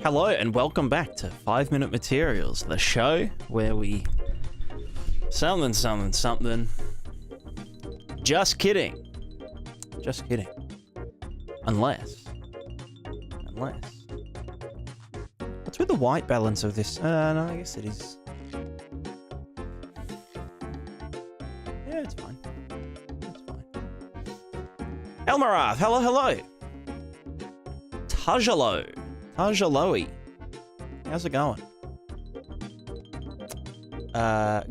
Hello and welcome back to 5 Minute Materials, the show where we something. Just kidding. Just kidding. Unless. What's with the white balance of this? No, I guess it is. Yeah, it's fine. It's fine. Elmarath, hello. Tajaloe. How's it going?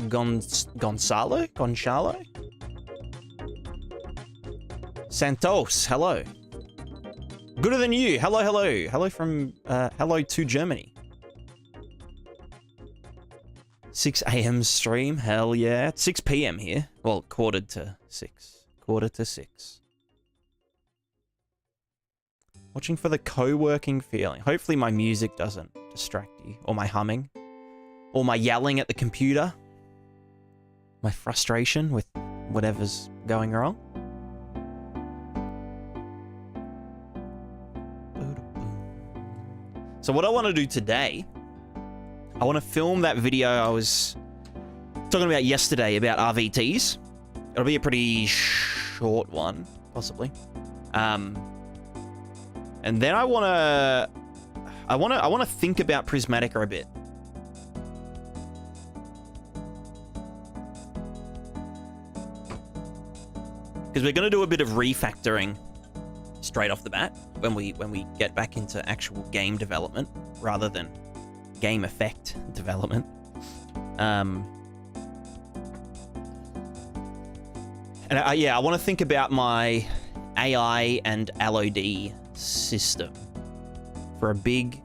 Gonzalo? Santos, hello. Gooder than you. Hello. Hello from, hello to Germany. 6 a.m. stream, hell yeah. It's 6 p.m. here. Well, quarter to 6. Watching for the co-working feeling. Hopefully my music doesn't distract you. Or my humming. Or my yelling at the computer. My frustration with whatever's going wrong. So what I want to do today, I want to film that video I was talking about yesterday about RVTs. It'll be a pretty short one, possibly. And then I want to think about Prismatica a bit. Because we're going to do a bit of refactoring straight off the bat when we get back into actual game development rather than game effect development. Yeah, I want to think about my AI and LOD system for a big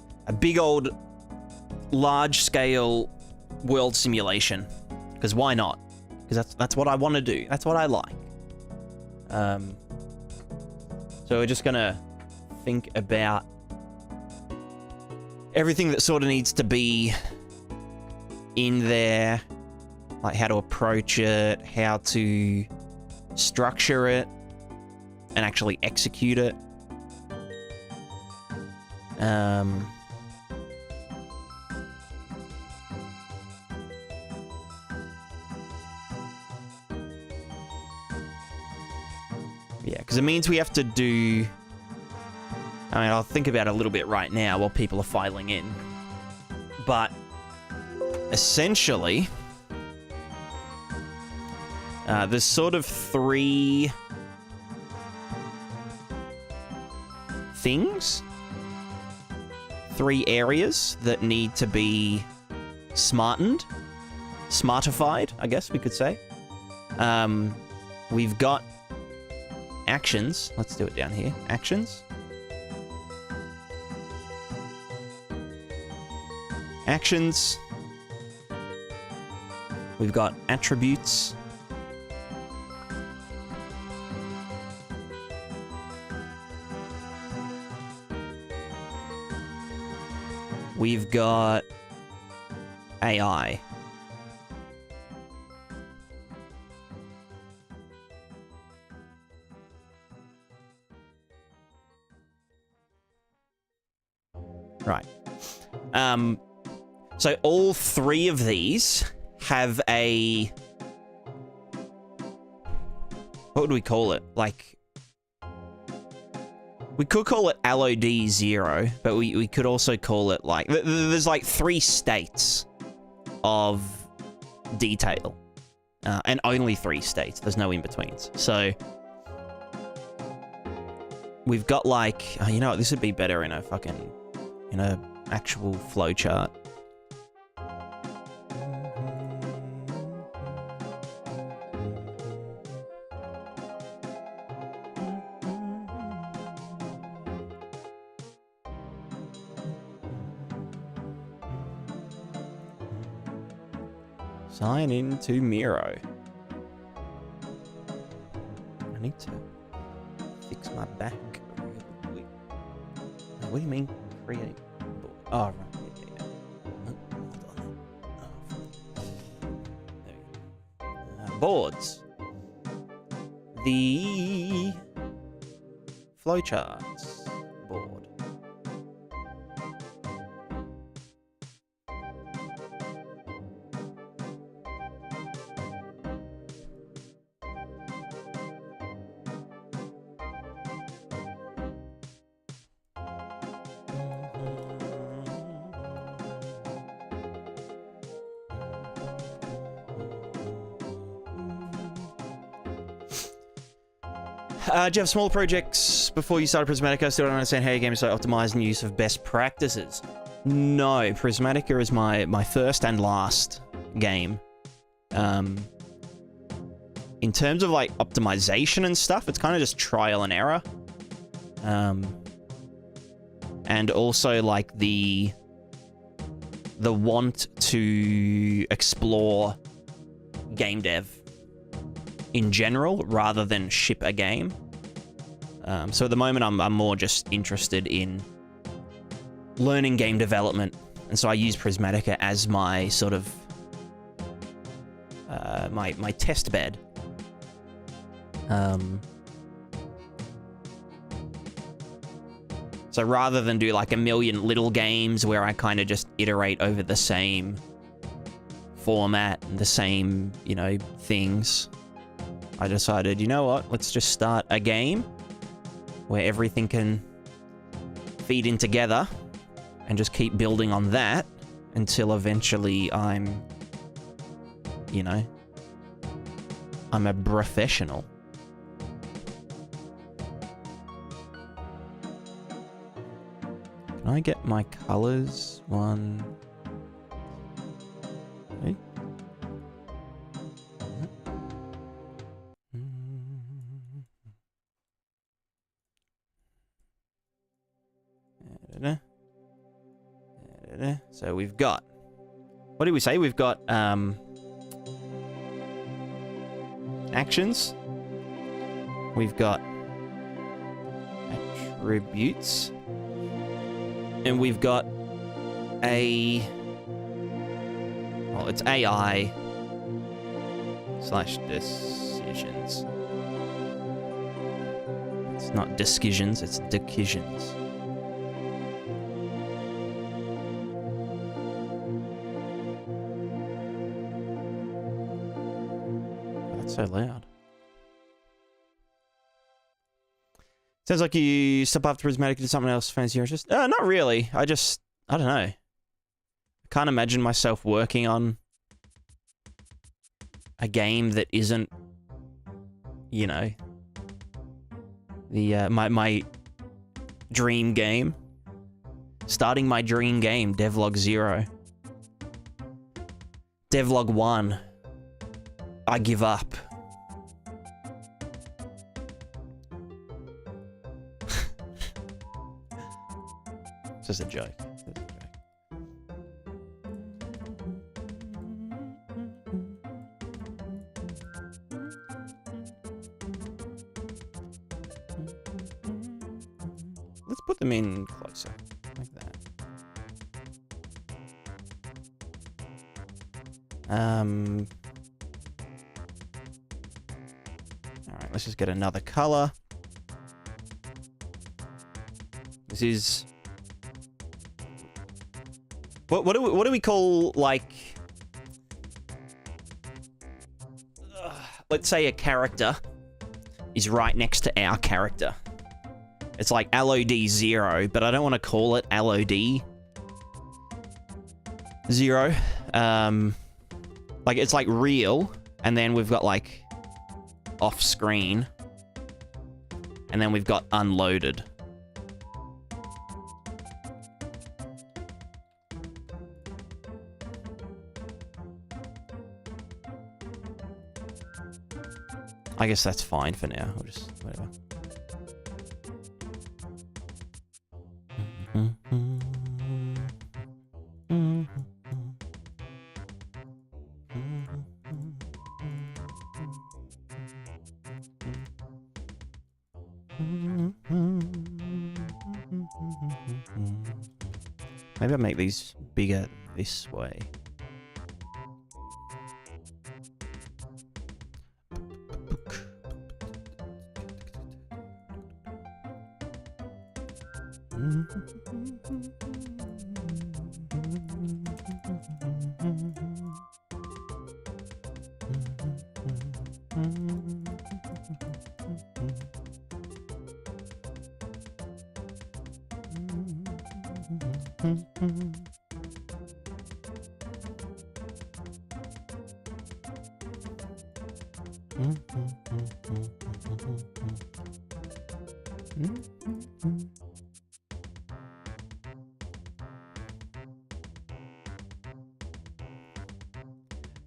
old large scale world simulation, because why not? Because that's what I want to do. That's what I like. So we're just gonna think about everything that sort of needs to be in there, like how to approach it, how to structure it and actually execute it. Yeah, because it means we have to do... I mean, I'll think about it a little bit right now while people are filing in. But essentially, there's sort of 3 things, 3 areas that need to be smartified, I guess we could say. We've got actions. Let's do it down here. Actions. Actions. We've got attributes. We've got AI. Right. So all 3 of these have a... what would we call it? Like... we could call it LOD 0, but we could also call it like... there's like 3 states of detail. And only 3 states. There's no in-betweens. So... we've got like... oh, you know what? This would be better in a fucking... in a actual flowchart. Sign into Miro. I need to fix my back really quick. What do you mean create? Oh, right. Boards. The flowcharts board. Do you have small projects before you started Prismatica? Still don't understand how your game is so optimized and use of best practices. No, Prismatica is my first and last game. In terms of like optimization and stuff, it's kind of just trial and error. And also like the want to explore game dev in general rather than ship a game. So at the moment, I'm more just interested in learning game development, and so I use Prismatica as my sort of my test bed. So rather than do like a million little games where I kind of just iterate over the same format and the same, you know, things, I decided, you know what, let's just start a game where everything can feed in together and just keep building on that until eventually I'm, you know, I'm a professional. Can I get my colors? One. Okay. So we've got, what did we say? We've got actions. We've got attributes. And we've got a, well, it's AI / decisions. It's not decisions, it's decisions. So loud. Sounds like you step after Prismatic to something else fancy or just not really. I don't know. I can't imagine myself working on a game that isn't, you know, the my dream game. Starting my dream game, Devlog 0. Devlog 1. I give up. It's just a joke. Let's put them in closer, like that. Alright, let's just get another color. This is... What do we call, like... let's say a character is right next to our character. It's like LOD 0, but I don't want to call it LOD 0. Like, it's like real, and then we've got like off-screen, and then we've got unloaded. I guess that's fine for now. We'll just, whatever. Maybe I'll make these bigger this way.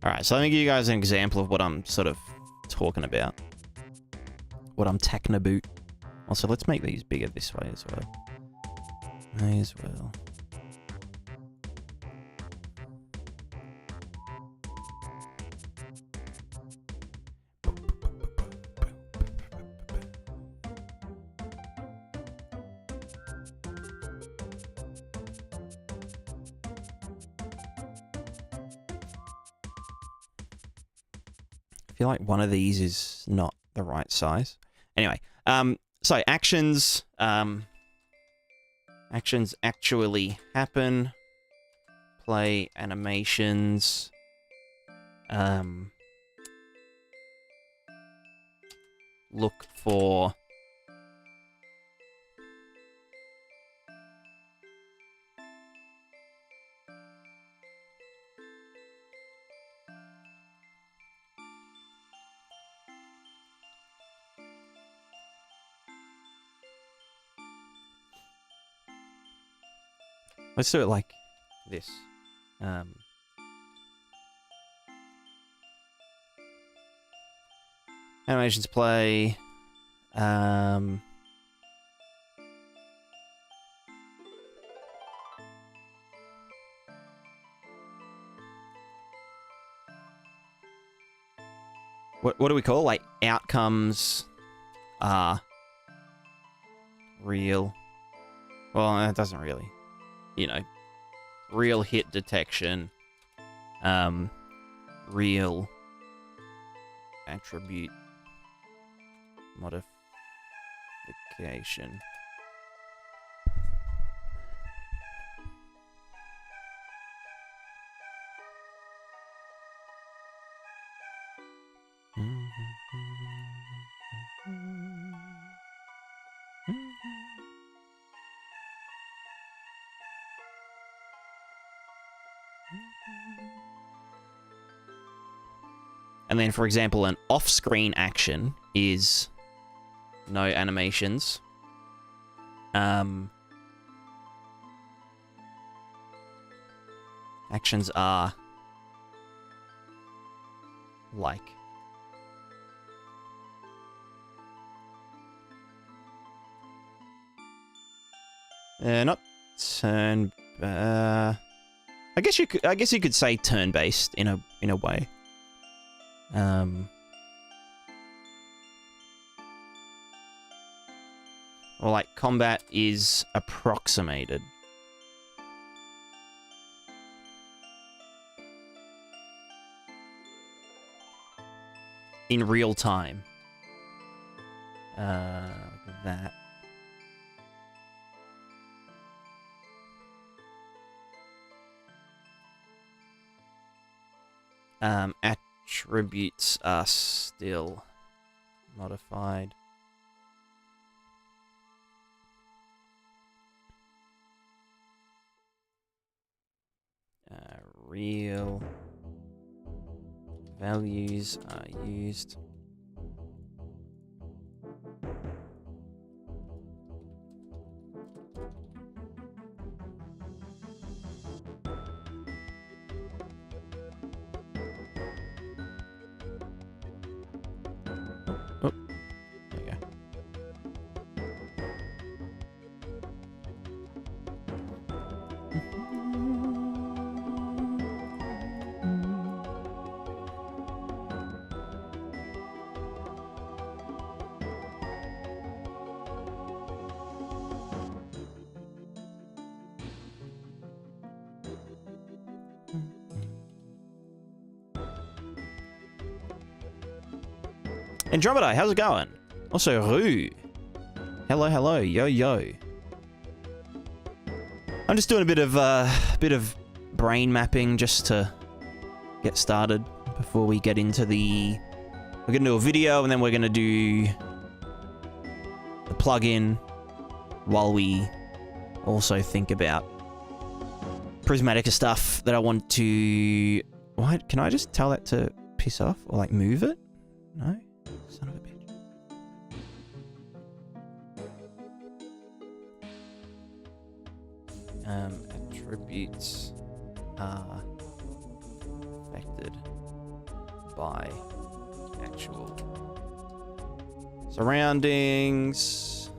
Alright, so let me give you guys an example of what I'm sort of talking about. What I'm talking about. Also, let's make these bigger this way as well. May as well. I feel like one of these is not the right size. Anyway, so actions, actions actually happen. Play animations. Look for let's do it like this. Animations play. What do we call, like, outcomes are real? Well, that doesn't really, you know, real hit detection, real attribute modification. And then, for example, an off-screen action is no animations. Actions are like not turn. I guess you could say turn-based in a way. Or like combat is approximated. In real time. That. Attributes are still modified. Real values are used. Oh, there you go. Andromeda, how's it going? Also, Rue. Hello, hello, yo, yo. I'm just doing a bit of brain mapping just to get started before we get into the... We're gonna do a video and then we're gonna do the plugin while we also think about Prismatica stuff that I want to... Why? Can I just tell that to piss off? Or like move it? No? Son of a bitch. Attributes are affected by actual surroundings.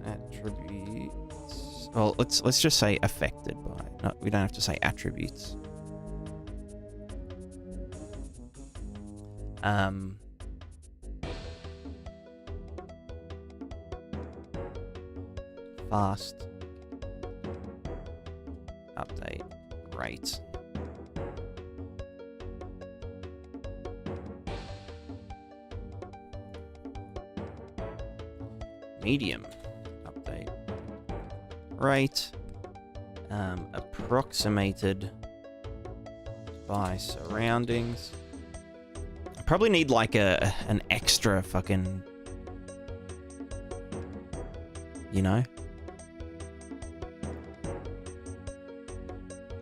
Attributes. Well, let's just say affected by. No, we don't have to say attributes. Fast update rate. Medium update rate. Approximated by surroundings. I probably need like an extra fucking, you know?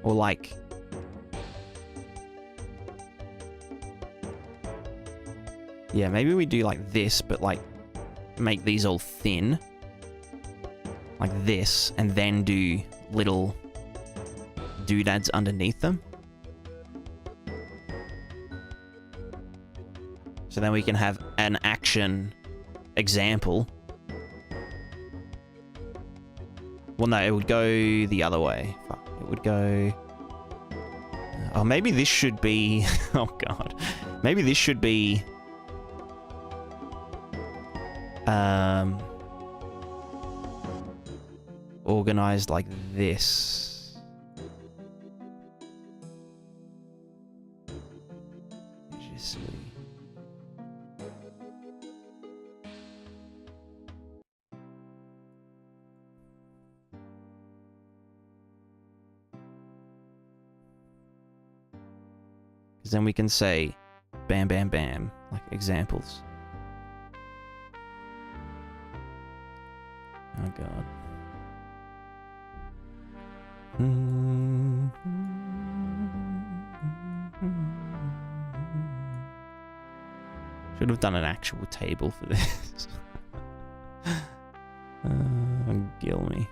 Or like... Yeah, maybe we do like this, but like make these all thin. Like this, and then do little doodads underneath them. So then we can have an action example. Well, no, it would go the other way. Fuck. It would go... Oh, maybe this should be... Oh, God. Maybe this should be... Organized like this. Just... Because then we can say bam, bam, bam, like examples. Oh, God. Should have done an actual table for this. Kill me.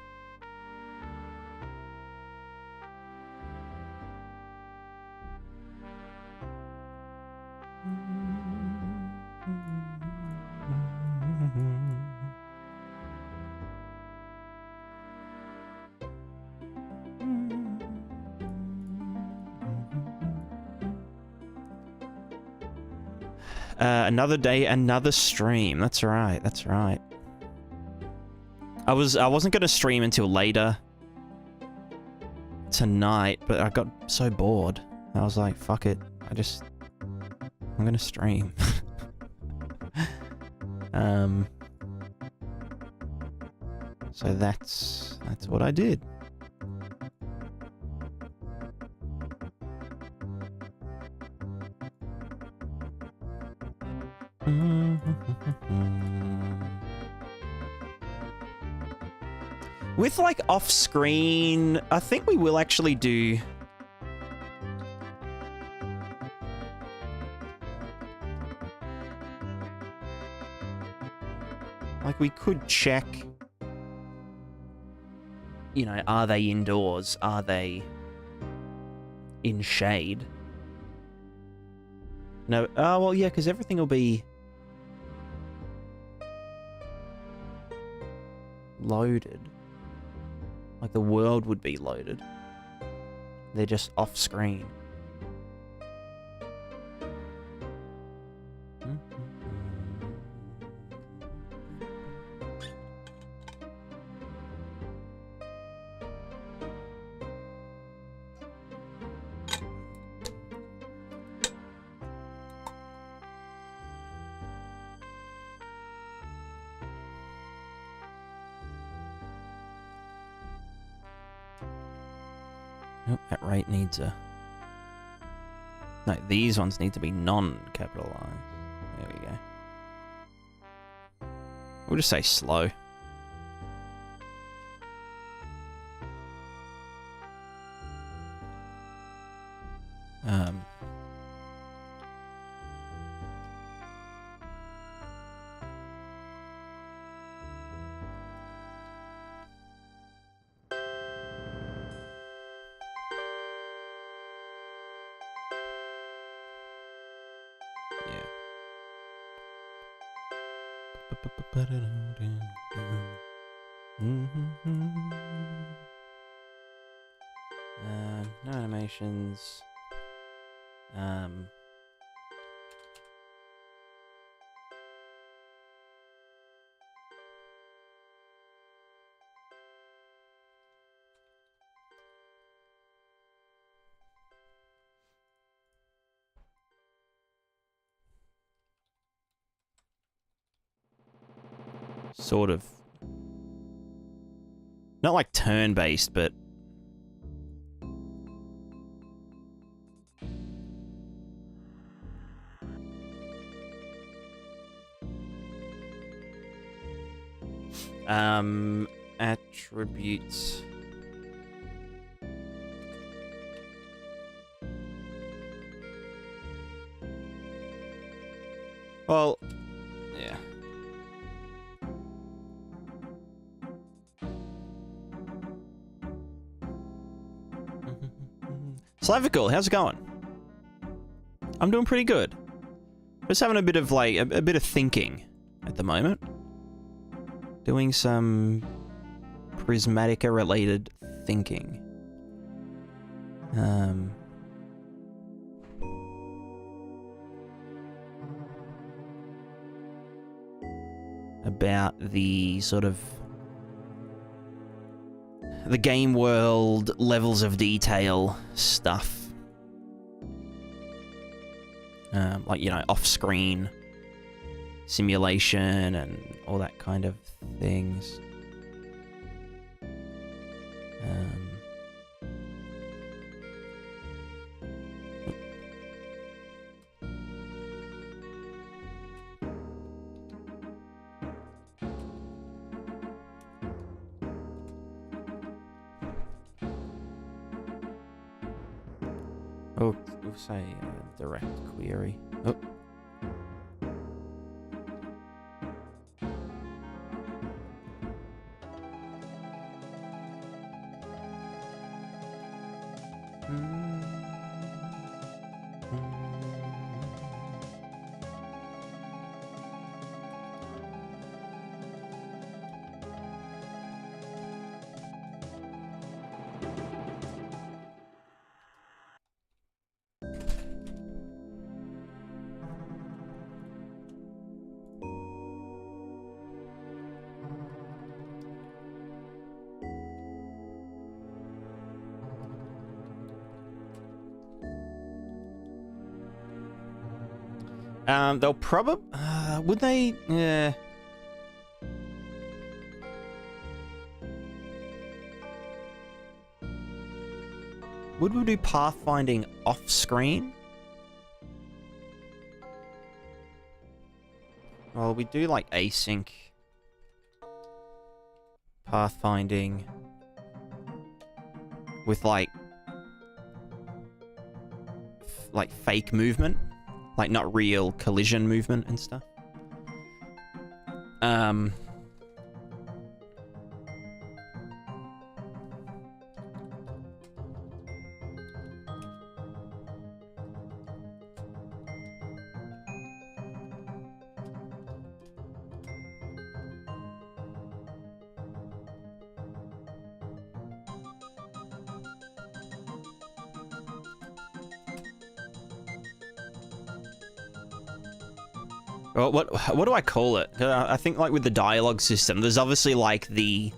Another day, another stream. That's right. That's right. I wasn't gonna stream until later tonight, but I got so bored. I was like, fuck it. I'm gonna stream. So that's what I did. With like off-screen, I think we will actually do... Like we could check, you know, are they indoors? Are they in shade? No, oh, well, yeah, because everything will be loaded. Like the world would be loaded. They're just off screen. Oh, that rate needs a... No, these ones need to be non-capitalized. There we go. We'll just say slow. No animations. Sort of. Not like turn-based, but... Attributes. Well, yeah. Slavical, how's it going? I'm doing pretty good. Just having a bit of like a bit of thinking at the moment. Doing some Prismatica related thinking. About the sort of the game world levels of detail stuff. Like, you know, off-screen simulation and all that kind of things. Oh, we'll say direct query. Oh. They'll probably... would they... Yeah. Would we do pathfinding off-screen? Well, we do, like, async pathfinding with, like fake movement. Like, not real collision movement and stuff. Well, what do I call it? I think, like, with the dialogue system, there's obviously, like, the...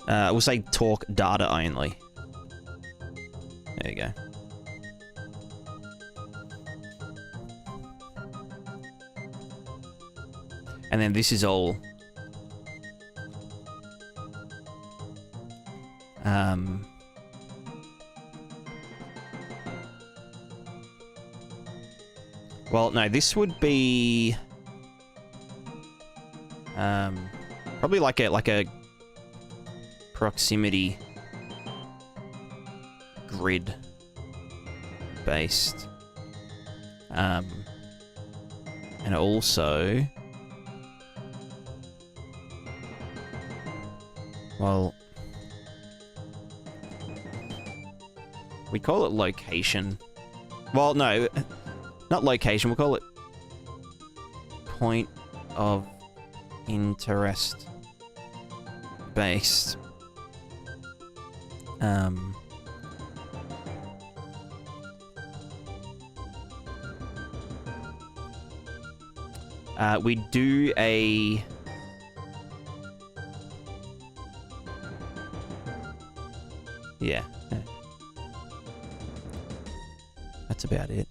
we'll say talk data only. There you go. And then this is all... Well, no, this would be probably like a proximity grid based, and also, well, we call it location. Well, no, not location. We'll call it point of interest based. We do a yeah. That's about it.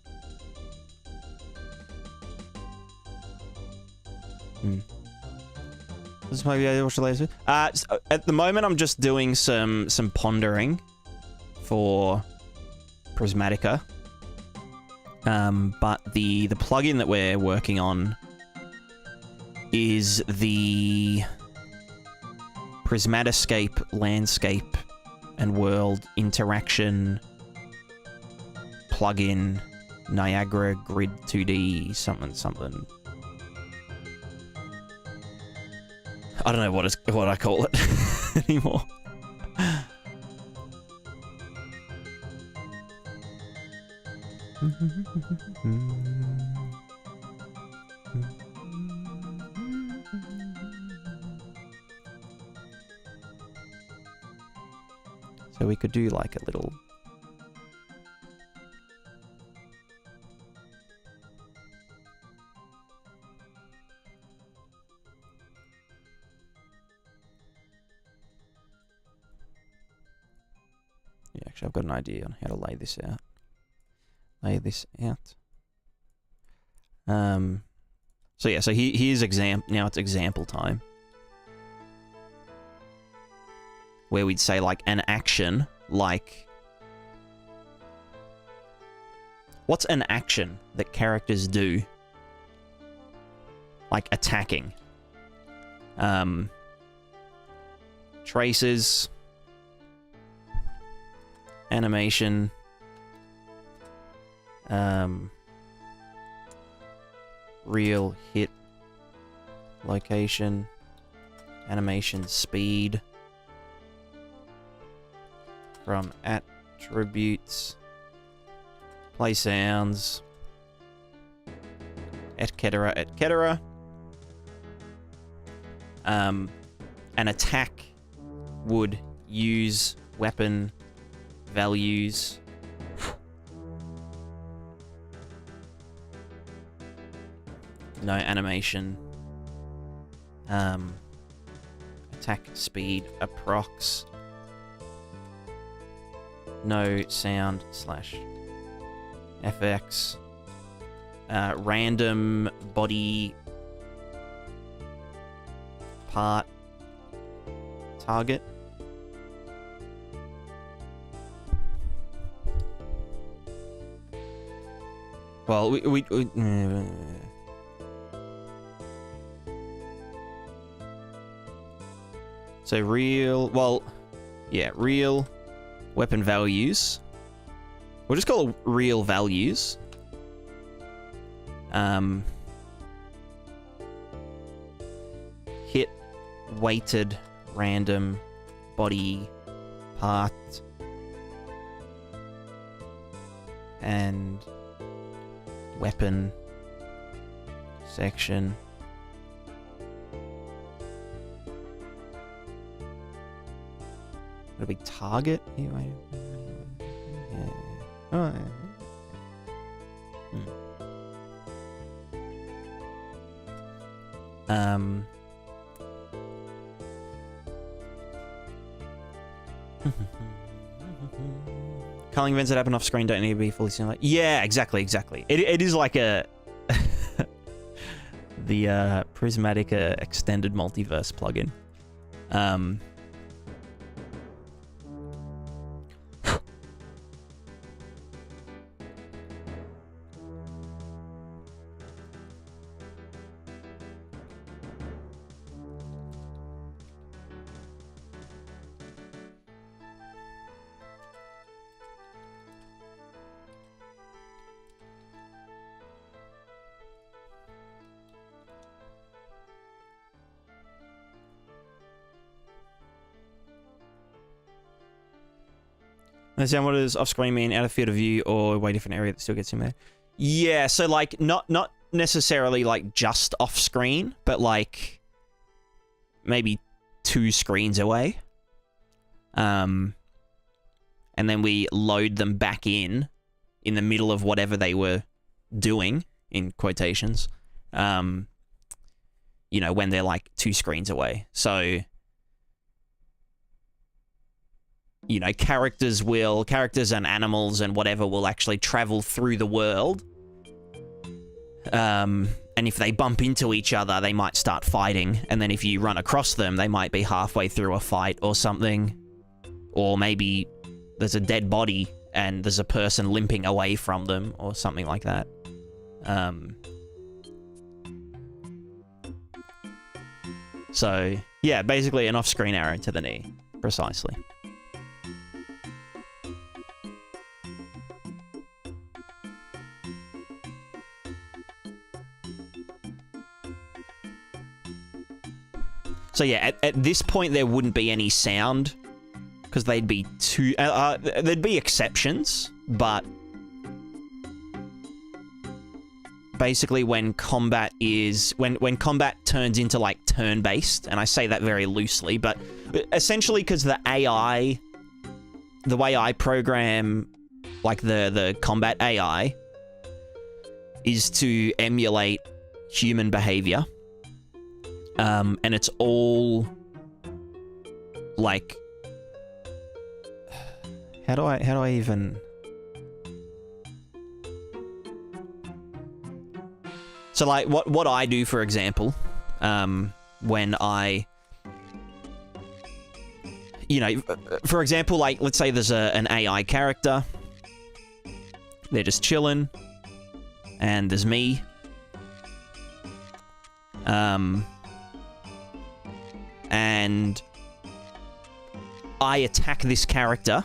This might be watch the latest. At the moment, I'm just doing some pondering for Prismatica. But the plugin that we're working on is the Prismatiscape landscape and world interaction plugin, Niagara Grid 2D something. I don't know what I call it anymore. So we could do like a little... Yeah, actually I've got an idea on how to lay this out. So yeah, so here's now it's example time. Where we'd say like an action, like... What's an action that characters do? Like attacking. Traces. Animation. Real hit. Location. Animation speed. From attributes. Play sounds. Et cetera. An attack would use weapon values. No animation. Attack speed approx. No sound / FX. Random body part target. Well, we so real, well, yeah, real weapon values. We'll just call it real values. Hit weighted random body part and weapon section. It'll be target. Anyway. Yeah. Oh, yeah. Culling events that happen off screen don't need to be fully simulated. Yeah, exactly. It is like a the Prismatica extended multiverse plugin. Understand what does off-screen mean? Out of field of view or way different area that still gets in there? Yeah, so like not necessarily like just off-screen, but like maybe 2 screens away. And then we load them back in the middle of whatever they were doing, in quotations. You know, when they're like 2 screens away. So, you know, characters and animals and whatever will actually travel through the world. And if they bump into each other, they might start fighting. And then if you run across them, they might be halfway through a fight or something. Or maybe there's a dead body and there's a person limping away from them or something like that. So, yeah, basically an off-screen arrow to the knee. Precisely. So yeah, at this point there wouldn't be any sound, because they'd be too... there'd be exceptions, but... basically when combat is... When combat turns into, like, turn-based, and I say that very loosely, but essentially because the AI... The way I program, like, the combat AI is to emulate human behavior. And it's all... like... How do I even... So, like, what I do, for example, when I... You know, for example, like, let's say there's an AI character. They're just chilling. And there's me. And I attack this character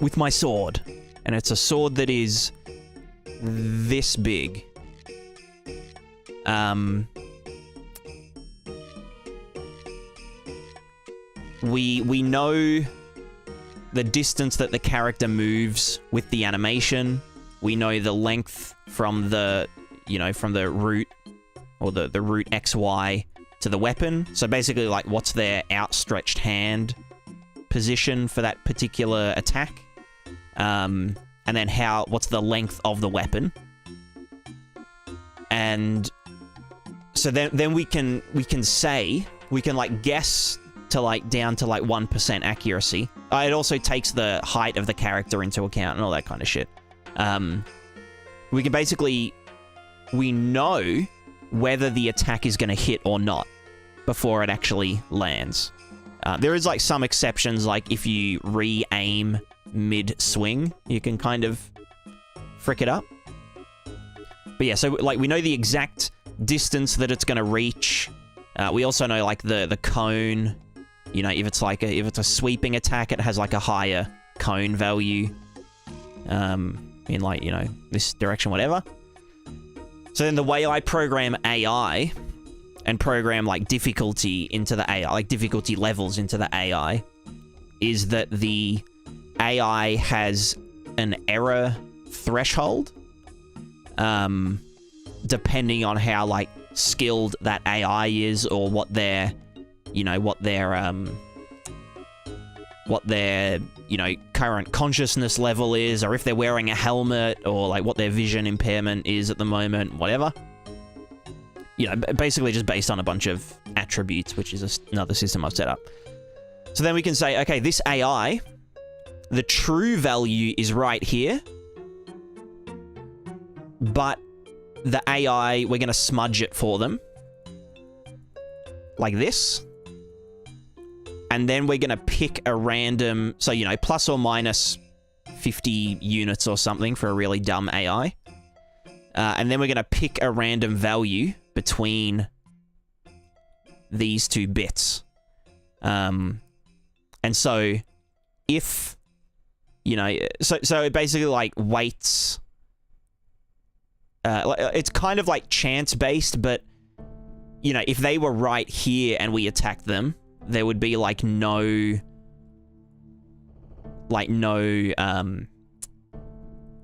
with my sword. And it's a sword that is this big. We know the distance that the character moves with the animation. We know the length from the, you know, from the root, or the root XY to the weapon. So basically, like, what's their outstretched hand position for that particular attack. And then what's the length of the weapon. And so then we can like guess to like down to like 1% accuracy. It also takes the height of the character into account and all that kind of shit. We can basically, we know whether the attack is going to hit or not before it actually lands. There is like some exceptions, like if you re-aim mid-swing, you can kind of frick it up. But yeah, so like we know the exact distance that it's going to reach. We also know like the cone. You know, if it's a sweeping attack, it has like a higher cone value. In like, you know, this direction, whatever. So then the way I program AI and program like difficulty into the AI, like difficulty levels into the AI, is that the AI has an error threshold. Depending on how like skilled that AI is, or what their, you know, what their you know, current consciousness level is, or if they're wearing a helmet, or like what their vision impairment is at the moment, whatever. You know, basically just based on a bunch of attributes, which is another system I've set up. So then we can say, okay, this AI, the true value is right here, but the AI, we're going to smudge it for them. Like this. And then we're going to pick a random, so, you know, plus or minus 50 units or something for a really dumb AI. And then we're going to pick a random value between these two bits. And so if, you know, so it basically like weights. It's kind of like chance-based, but, you know, if they were right here and we attacked them, there would be, like, no... like no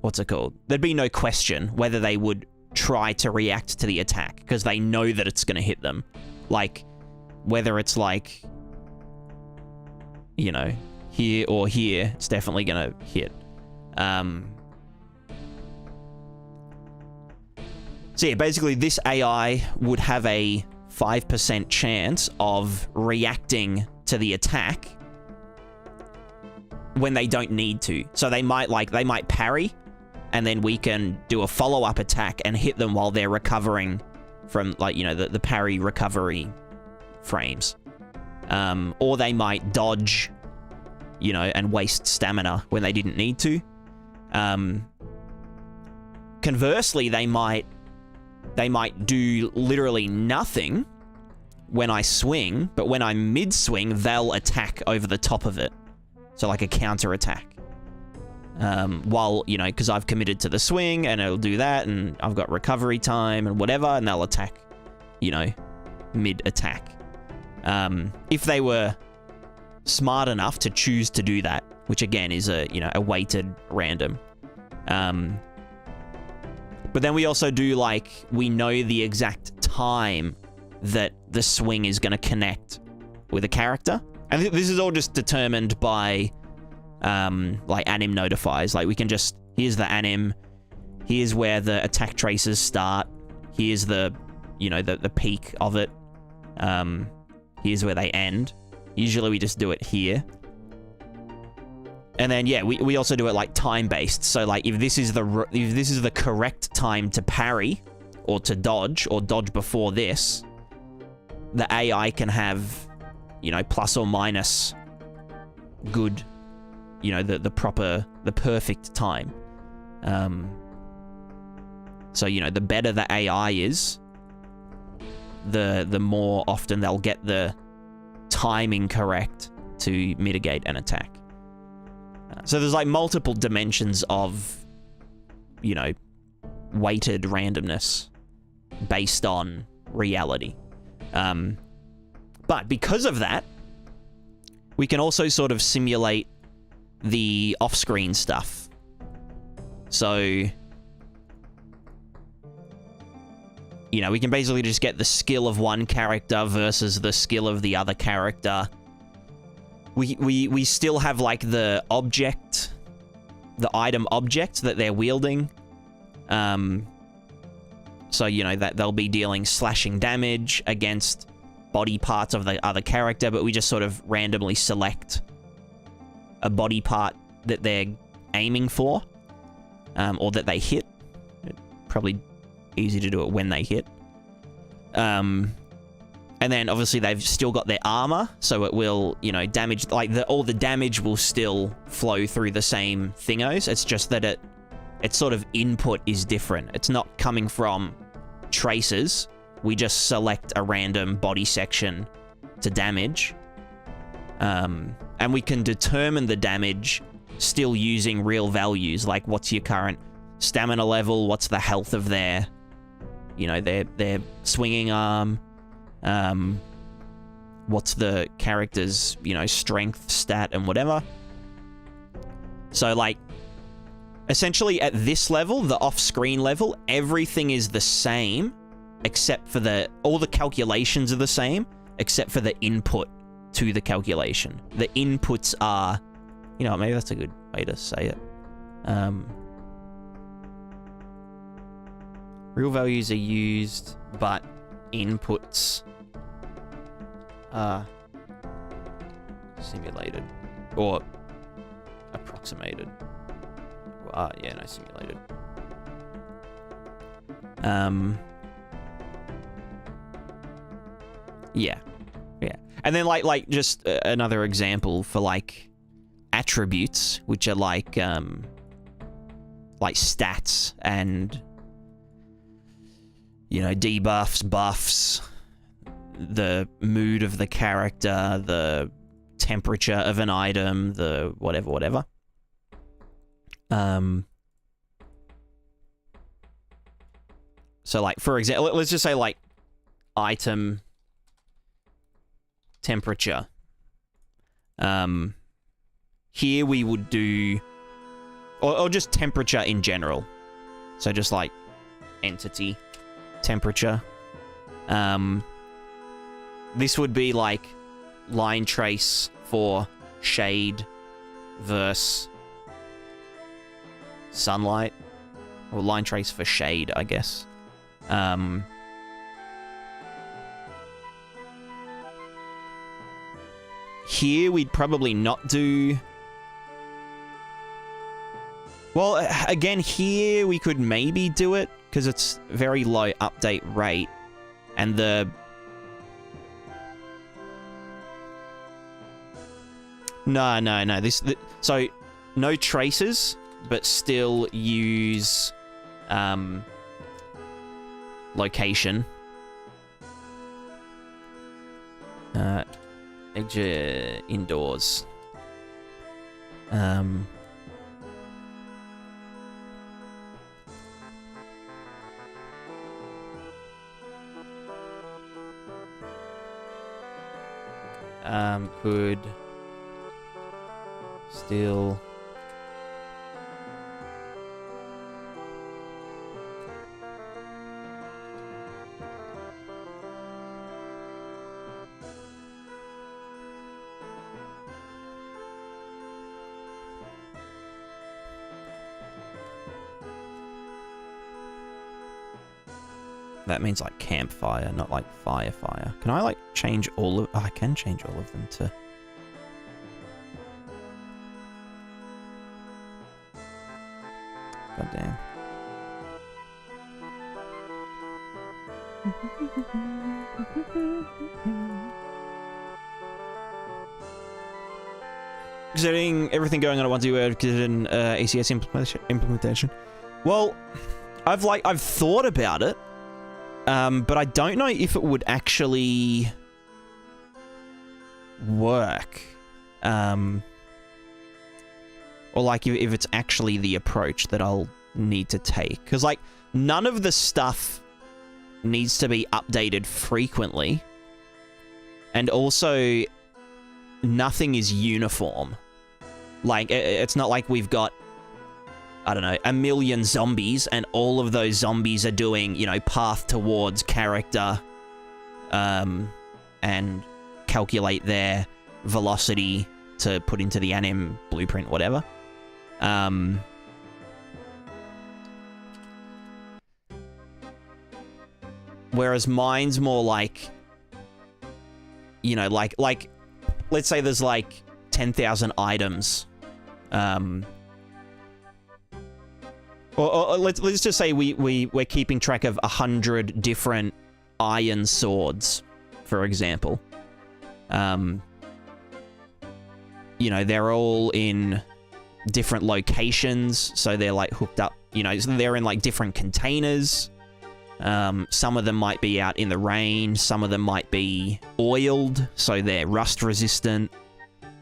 what's it called? There'd be no question whether they would try to react to the attack because they know that it's going to hit them. Like, whether it's like, you know, here or here, it's definitely going to hit. So yeah, basically this AI would have a 5% chance of reacting to the attack when they don't need to. So they might parry, and then we can do a follow-up attack and hit them while they're recovering from, like, you know, the parry recovery frames. Or they might dodge, you know, and waste stamina when they didn't need to. Conversely, they might do literally nothing when I swing, but when I'm mid-swing, they'll attack over the top of it. So like a counter-attack. While, you know, because I've committed to the swing, and it'll do that, and I've got recovery time and whatever, and they'll attack, you know, mid-attack. If they were smart enough to choose to do that, which again is a weighted random. But then we also do, like, we know the exact time that the swing is going to connect with a character. And this is all just determined by, like, anim notifiers. Like, we can just, here's the anim, here's where the attack traces start, here's the, you know, the peak of it, here's where they end. Usually we just do it here. And then, yeah, we also do it, like, time-based. So, like, if this is the correct time to parry, or to dodge, or dodge before this, the AI can have, you know, plus or minus good, you know, the perfect time. So, you know, the better the AI is, the more often they'll get the timing correct to mitigate an attack. So there's, like, multiple dimensions of, you know, weighted randomness based on reality. But because of that, we can also sort of simulate the off-screen stuff. So, you know, we can basically just get the skill of one character versus the skill of the other character. We still have, like, the object, the item object that they're wielding. So, you know, that they'll be dealing slashing damage against body parts of the other character, but we just sort of randomly select a body part that they're aiming for, or that they hit. Probably easy to do it when they hit. And then, obviously, they've still got their armor, so it will, you know, damage, like, all the damage will still flow through the same thingos. It's just that its sort of input is different. It's not coming from traces. We just select a random body section to damage. And we can determine the damage still using real values, like what's your current stamina level, what's the health of their, you know, their swinging arm, what's the character's, you know, strength stat and whatever. So, like, essentially at this level, the off-screen level, everything is the same except for all the calculations are the same except for the input to the calculation. The inputs are, you know, maybe that's a good way to say it. Real values are used, but inputs are simulated or approximated. Yeah, no, simulated. Yeah. And then, like just another example for, like, attributes, which are like stats and, you know, debuffs, buffs, the mood of the character, the temperature of an item, the whatever. So, like, for example, let's just say, like, item temperature. here we would do, or just temperature in general. So just like entity temperature. This would be like line trace for shade versus sunlight, or line trace for shade, I guess. Here we'd probably not do... Well, again, here we could maybe do it, because it's very low update rate, and the... No. So, no traces, but still use location. Indoors. Could still that means like campfire, not like fire. Can I like change all of... Oh, I can change all of them to... God damn. Considering everything going on at once, you were in ACS implementation. Well, I've thought about it. But I don't know if it would actually work. Or like if it's actually the approach that I'll need to take. Because like none of the stuff needs to be updated frequently. And also nothing is uniform. Like it's not like we've got, I don't know, 1 million zombies, and all of those zombies are doing, you know, path towards character, and calculate their velocity to put into the anim blueprint, whatever. Whereas mine's more like, you know, like let's say there's like 10,000 items, or let's just say we're keeping track of 100 different iron swords, for example. You know, they're all in different locations, so they're like hooked up, you know, so they're in like different containers. Some of them might be out in the rain, some of them might be oiled, so they're rust resistant.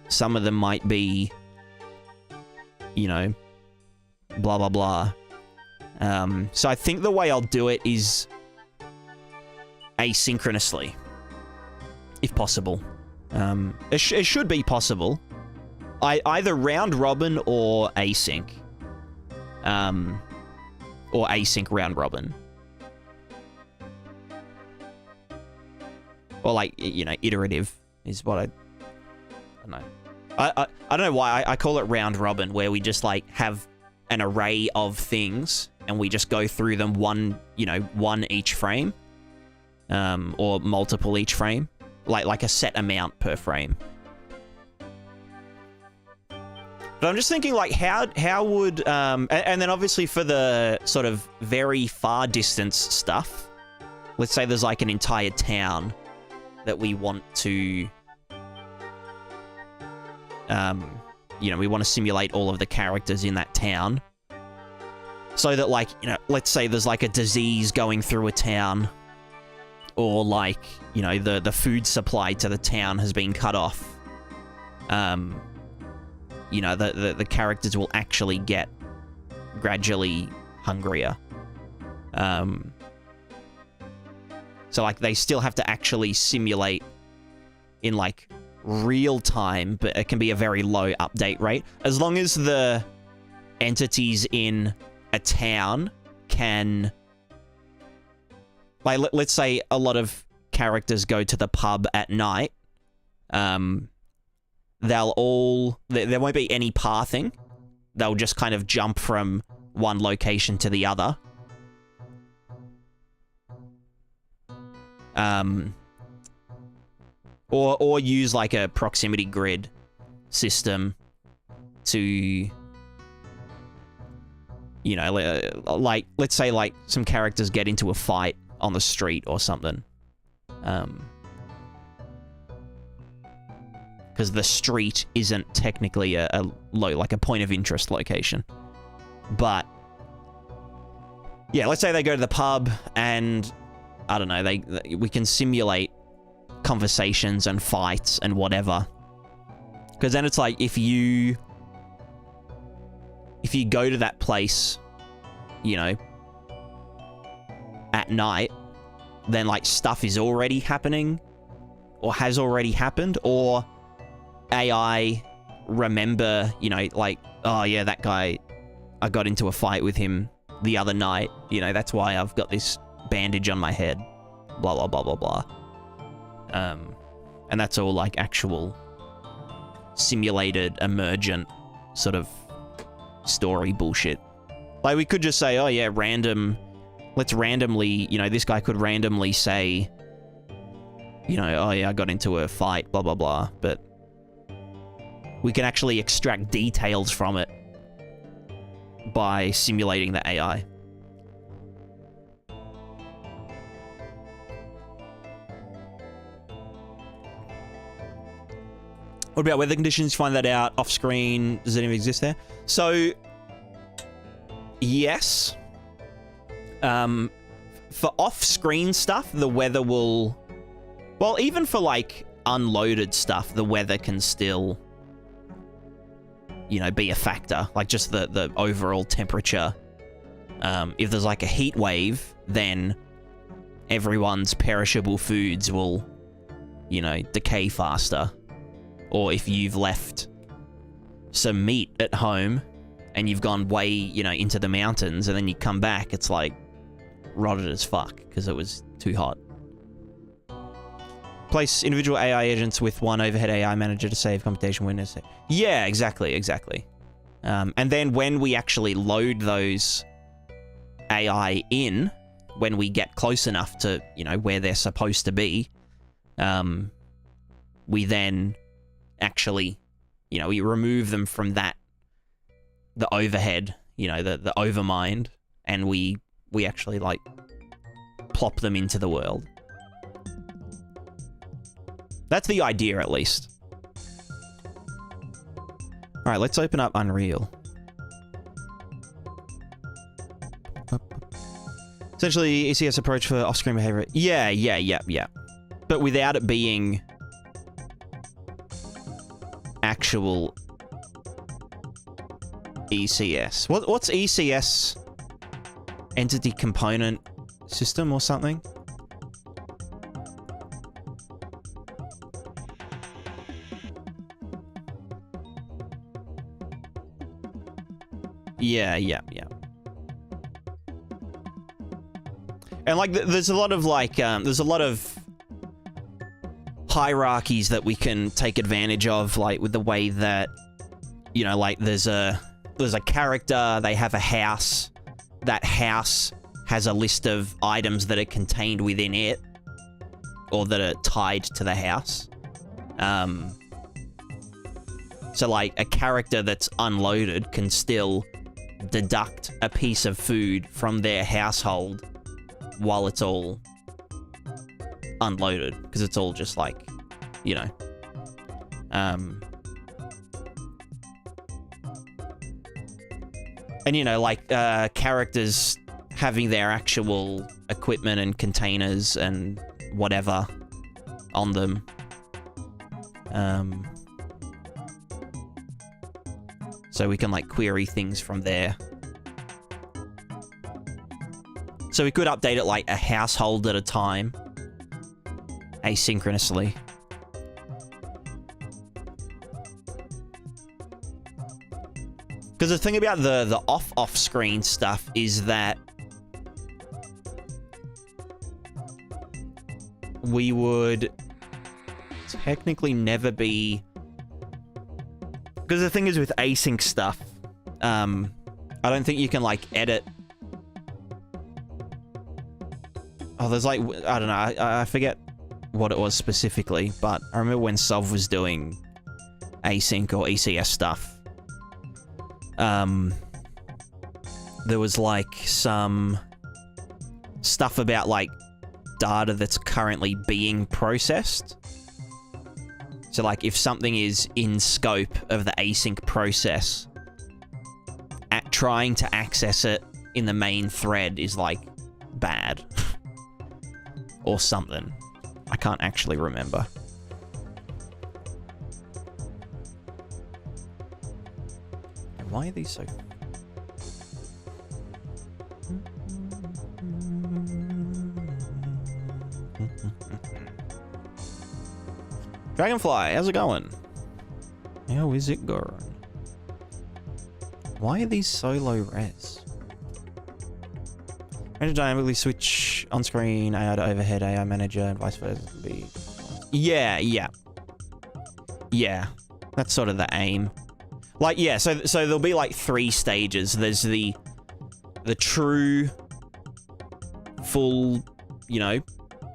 Some of them might be, you know, blah, blah, blah. So I think the way I'll do it is asynchronously, if possible. It should be possible. Either round robin or async. Or async round robin. Or like, you know, iterative is what I don't know. I don't know why I call it round robin, where we just like have an array of things and we just go through them one each frame, or multiple each frame, like a set amount per frame. But I'm just thinking, like, how would and then obviously for the sort of very far distance stuff, let's say there's like an entire town that we want to, you know, we want to simulate all of the characters in that town. So that, like, you know, let's say there's like a disease going through a town, or like, you know, the food supply to the town has been cut off. You know, the characters will actually get gradually hungrier. So like they still have to actually simulate in like real time, but it can be a very low update rate. As long as the entities in a town can... Like, let's say a lot of characters go to the pub at night. They'll all... There won't be any pathing. They'll just kind of jump from one location to the other. Or use like a proximity grid system to, you know, like, let's say like some characters get into a fight on the street or something. Because the street isn't technically a point of interest location. But yeah, let's say they go to the pub and I don't know, we can simulate conversations and fights and whatever. Because then it's like, if you go to that place, you know, at night, then like stuff is already happening or has already happened, or AI remember, you know, like, oh yeah, that guy, I got into a fight with him the other night, you know, that's why I've got this bandage on my head, blah, blah, blah, blah, blah. And that's all like actual simulated, emergent sort of story bullshit. Like, we could just say, oh yeah, let's randomly, you know, this guy could randomly say, you know, oh yeah, I got into a fight, blah, blah, blah, but we can actually extract details from it by simulating the AI. What about weather conditions? Find that out off screen. Does it even exist there? So, yes. For off-screen stuff, the weather will... Well, even for, like, unloaded stuff, the weather can still, you know, be a factor. Like, just the overall temperature. If there's, like, a heat wave, then everyone's perishable foods will, you know, decay faster. Or if you've left some meat at home and you've gone way, you know, into the mountains and then you come back, it's like rotted as fuck because it was too hot. Place individual AI agents with one overhead AI manager to save computation windows. Yeah, exactly. And then when we actually load those AI in, when we get close enough to, you know, where they're supposed to be, we then actually, you know, we remove them from the overhead, you know, the overmind, and we actually, like, plop them into the world. That's the idea, at least. Alright, let's open up Unreal. Essentially, ECS approach for off-screen behavior. Yeah. But without it being actual ECS. What's ECS? Entity Component System or something? Yeah. And, like, there's a lot of, like, there's a lot of hierarchies that we can take advantage of, like, with the way that, you know, like, there's a character, they have a house, that house has a list of items that are contained within it, or that are tied to the house. So, like, a character that's unloaded can still deduct a piece of food from their household while it's all unloaded, because it's all just, like, you know, and, you know, like, characters having their actual equipment and containers and whatever on them. So we can, like, query things from there. So we could update it, like, a household at a time, asynchronously. Because the thing about the off-screen stuff is that we would technically never be... Because the thing is with async stuff, I don't think you can, like, edit... Oh, there's, like, I don't know, I forget what it was specifically, but I remember when Sov was doing async or ECS stuff, there was, like, some stuff about, like, data that's currently being processed. So, like, if something is in scope of the async process, trying to access it in the main thread is, like, bad. Or something. I can't actually remember. Why are these so... Dragonfly, how's it going? How is it going? Why are these so low res? Manager dynamically switch on-screen AI to overhead AI manager and vice versa. Yeah. Yeah. That's sort of the aim. Like, yeah, so there'll be like 3 stages. There's the true full, you know,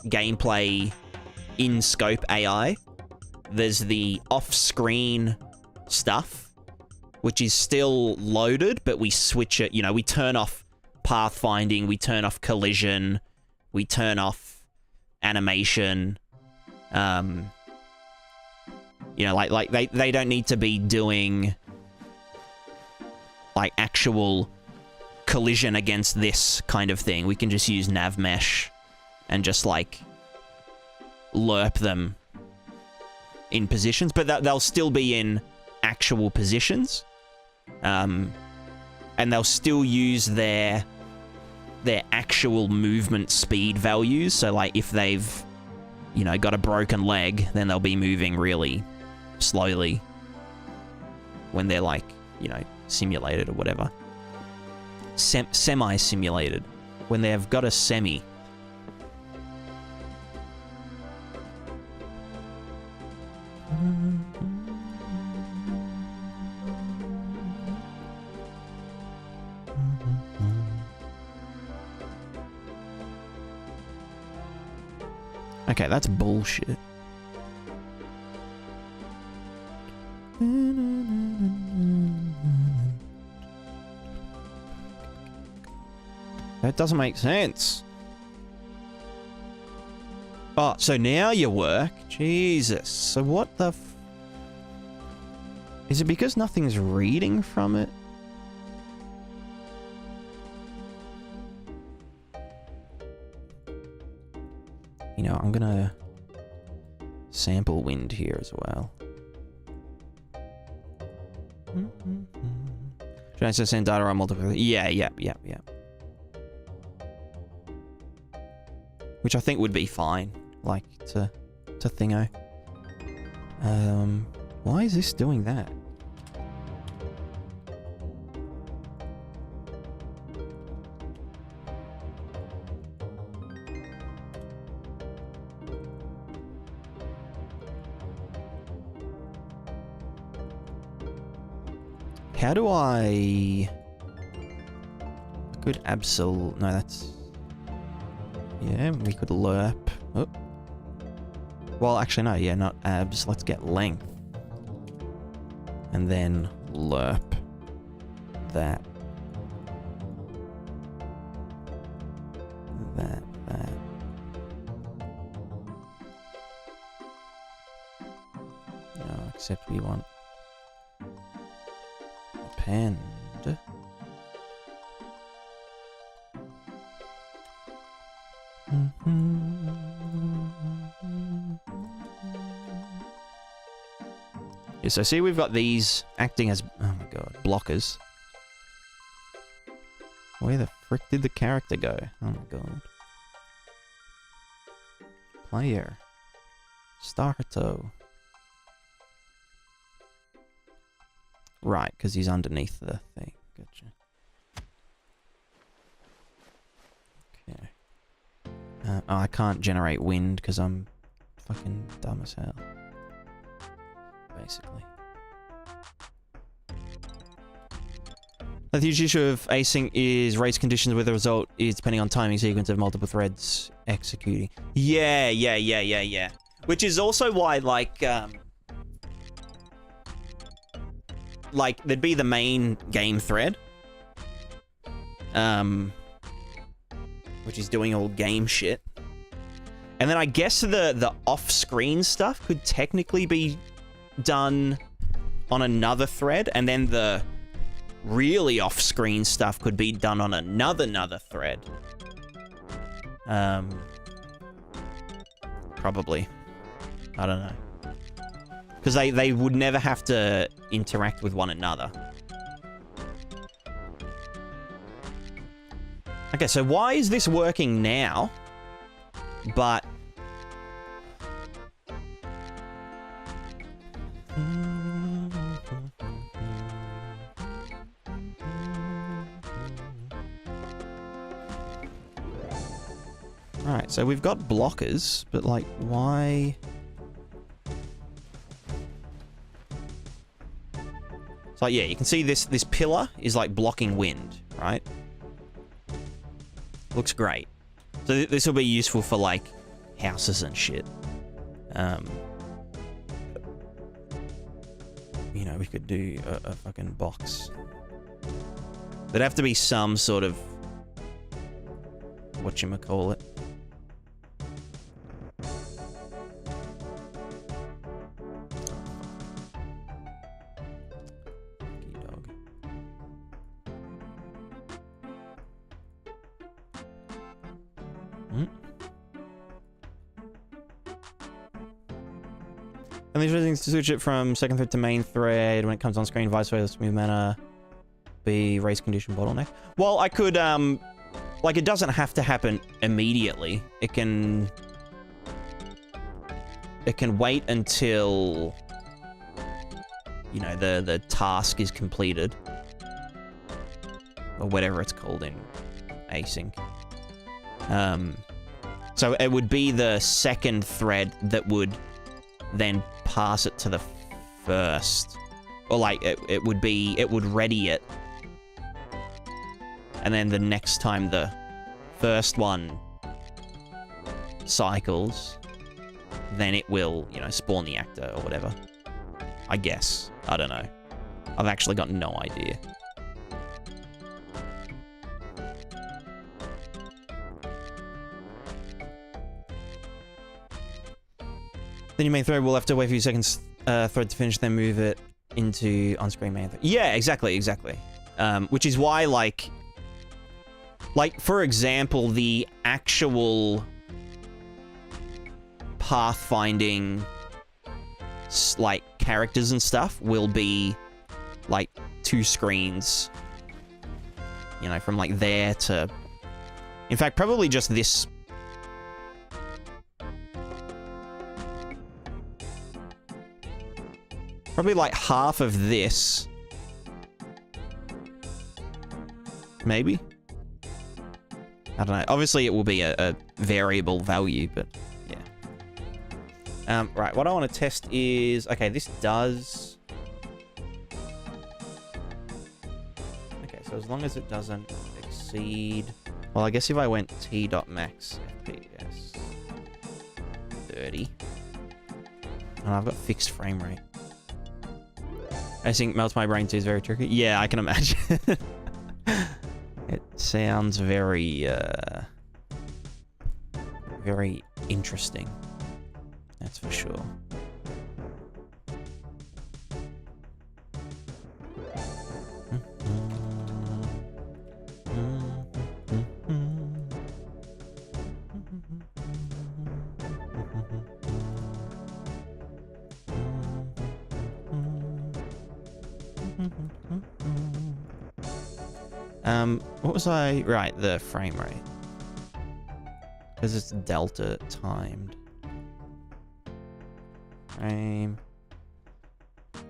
gameplay in scope AI. There's the off-screen stuff, which is still loaded, but we switch it, you know, we turn off pathfinding, we turn off collision, we turn off animation. You know, like they don't need to be doing like actual collision against this kind of thing. We can just use nav mesh and just like lerp them in positions, but they'll still be in actual positions. And they'll still use their actual movement speed values. So, like, if they've, you know, got a broken leg, then they'll be moving really slowly when they're, like, you know, simulated or whatever. Semi-simulated. When they've got a semi. Okay, that's bullshit. That doesn't make sense. Oh, so now you work? Jesus. So what the f... Is it because nothing's reading from it? You know, I'm gonna sample wind here as well. Should I just send data on multiple? Yeah. Which I think would be fine, like to thingo. Why is this doing that? How do I... Could absol... No, that's... Yeah, we could lerp. Oh. Well, actually, no. Yeah, not abs. Let's get length. And then lerp that. That. No, except we want... append. Yeah, so see we've got these acting as, oh my god, blockers. Where the frick did the character go? Oh my god. Player. Starto. Right, because he's underneath the thing. Gotcha. Okay. Oh, I can't generate wind because I'm fucking dumb as hell. Basically. The huge issue of async is race conditions where the result is depending on timing sequence of multiple threads executing. Yeah. Which is also why, like there'd be the main game thread, which is doing all game shit. And then I guess the off-screen stuff could technically be done on another thread, and then the really off-screen stuff could be done on another thread. Probably. I don't know. Because they would never have to interact with one another. Okay, so why is this working now? But... Alright, so we've got blockers, but like, why... So yeah, you can see this pillar is like blocking wind, right? Looks great. So this will be useful for like houses and shit. You know, we could do a fucking box. There'd have to be some sort of whatchamacallit. And these things to switch it from second thread to main thread when it comes on screen, vice versa, smooth manner, be race condition bottleneck. Well, I could, like, it doesn't have to happen immediately. It can wait until, you know, the task is completed. Or whatever it's called in async. So it would be the second thread that would then pass it to the first. Or like, it would ready it. And then the next time the first one cycles, then it will, you know, spawn the actor or whatever. I guess. I don't know. I've actually got no idea. Then your main thread will have to wait a few seconds thread to finish, then move it into on-screen main thread. Yeah, exactly. Which is why, like, for example, the actual pathfinding, like, characters and stuff will be, like, 2 screens. You know, from, like, there to... In fact, probably just this... Probably, like, half of this. Maybe? I don't know. Obviously, it will be a variable value, but yeah. Right, what I want to test is... Okay, this does... Okay, so as long as it doesn't exceed... Well, I guess if I went t.max FPS 30... And I've got fixed frame rate. Async melts my brain too, is very tricky. Yeah, I can imagine. It sounds very, very interesting. That's for sure. What was I... Right, the frame rate. Because it's delta timed. Frame.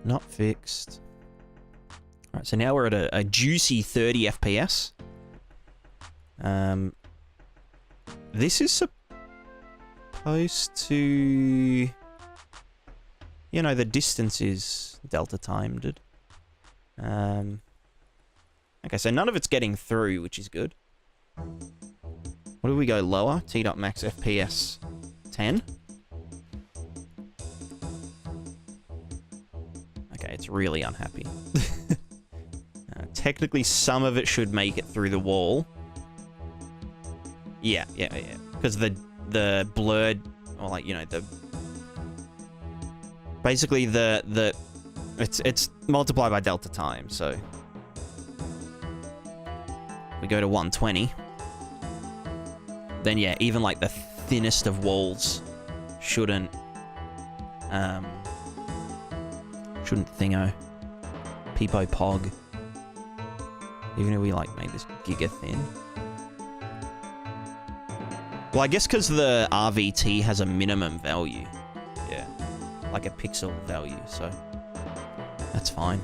Not fixed. Alright, so now we're at a juicy 30 FPS. This is supposed to... You know, the distance is delta timed. Okay, so none of it's getting through, which is good. What do we go lower? T.max FPS 10. Okay, it's really unhappy. Technically, some of it should make it through the wall. Yeah. Because the blurred, or like, you know, the... Basically, it's multiplied by delta time, so... We go to 120. Then, yeah, even, like, the thinnest of walls shouldn't thingo. Peepo pog. Even if we, like, make this giga thin. Well, I guess because the RVT has a minimum value. Yeah. Like a pixel value, so... That's fine.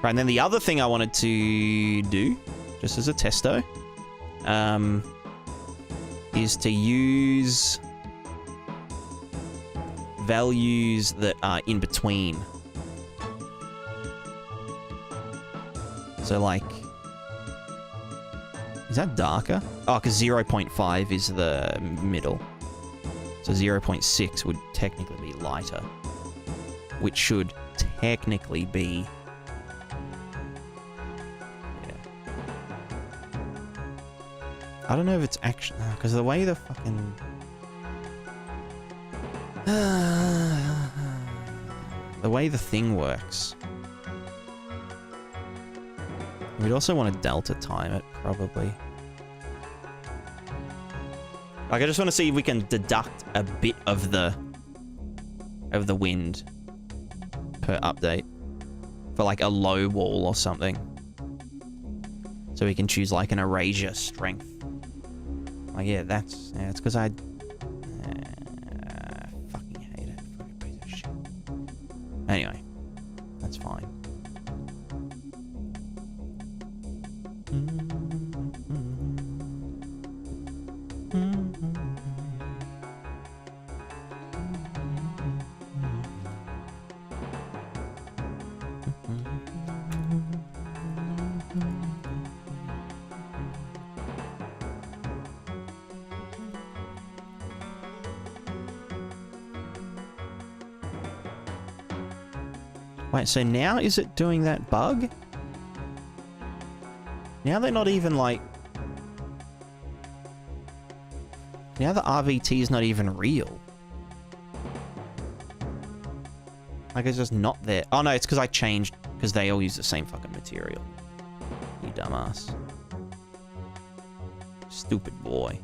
Right, and then the other thing I wanted to do, just as a testo, is to use values that are in between. So, like... Is that darker? Oh, because 0.5 is the middle. So 0.6 would technically be lighter. Which should technically be... Yeah. I don't know if it's actually... Because the way the fucking... the way the thing works... We'd also want to delta time it, probably. Like, I just want to see if we can deduct a bit of the wind per update for like a low wall or something. So we can choose like an erasure strength. Like, yeah, it's because I fucking hate it. Fucking piece of shit. Anyway, that's fine. Wait, so now is it doing that bug? Now they're not even like... Now the RVT is not even real. Like, it's just not there. Oh no, it's because I changed, because they all use the same fucking material. You dumbass. Stupid boy.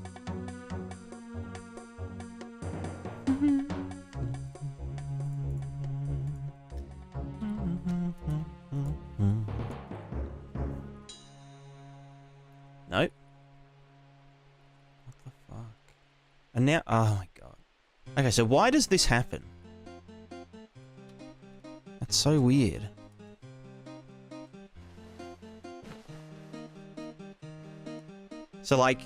Nope. What the fuck? And now, oh my god. Okay, so why does this happen? That's so weird. So like,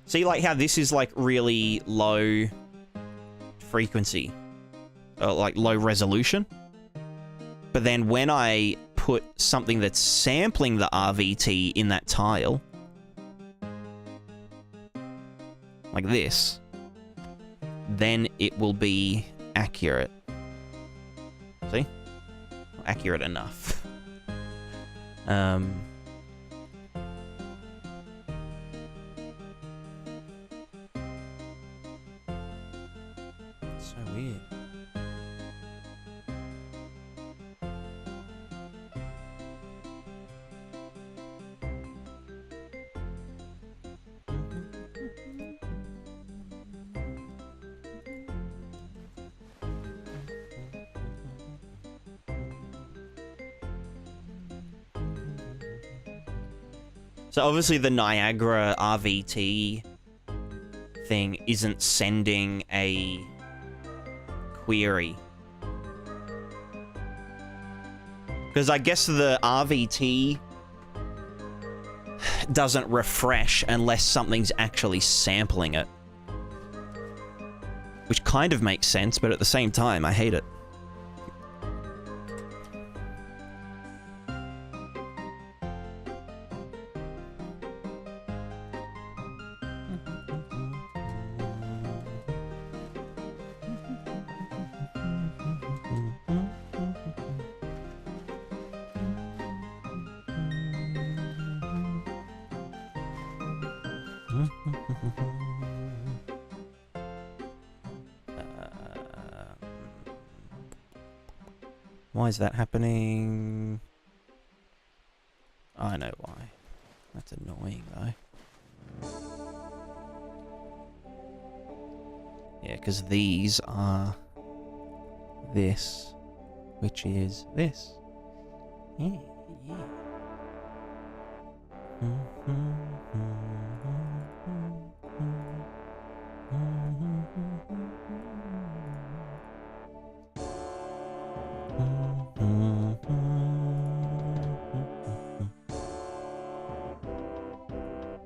see like how this is like really low frequency, or like low resolution? But then when I put something that's sampling the RVT in that tile, like this, then it will be accurate. See? Accurate enough. So weird. So obviously the Niagara RVT thing isn't sending a query. Because I guess the RVT doesn't refresh unless something's actually sampling it. Which kind of makes sense, but at the same time, I hate it. Why is that happening? I know why. That's annoying, though. Yeah, because these are this, which is this. Yeah, yeah.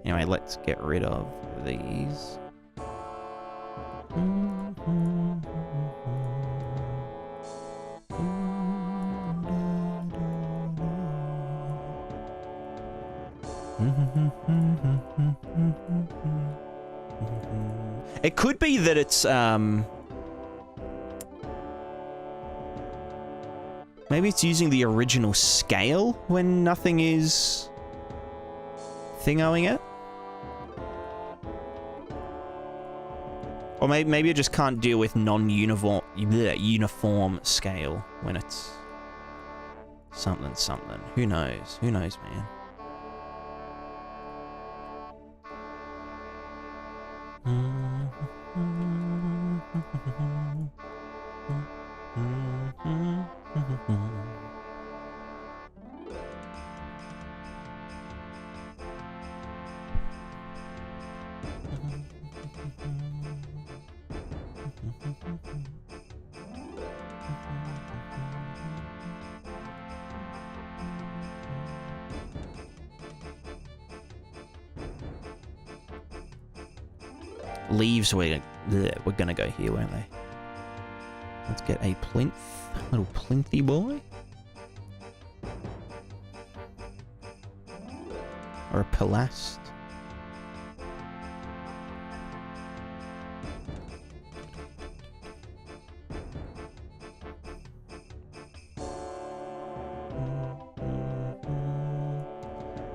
Anyway, let's get rid of these. It could be that it's, maybe it's using the original scale when nothing is thingoing it? Or maybe it just can't deal with uniform scale when it's something. Who knows? Who knows, man? Leaves, we're gonna go here, won't they? Let's get a plinth, little plinthy boy. Or a pilast.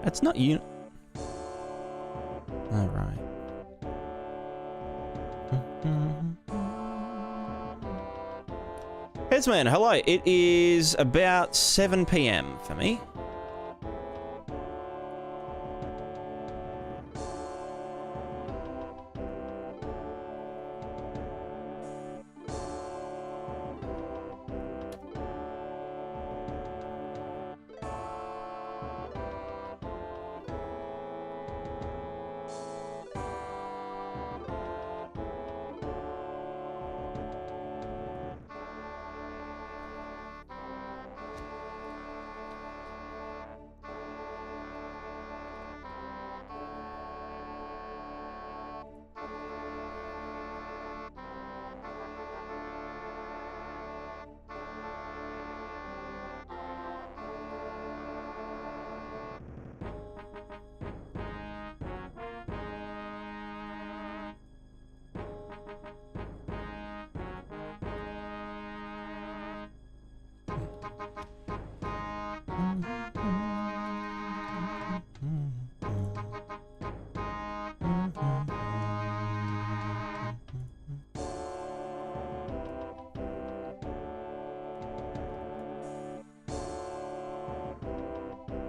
That's not you. All right. Headsman, hello. It is about 7 PM for me.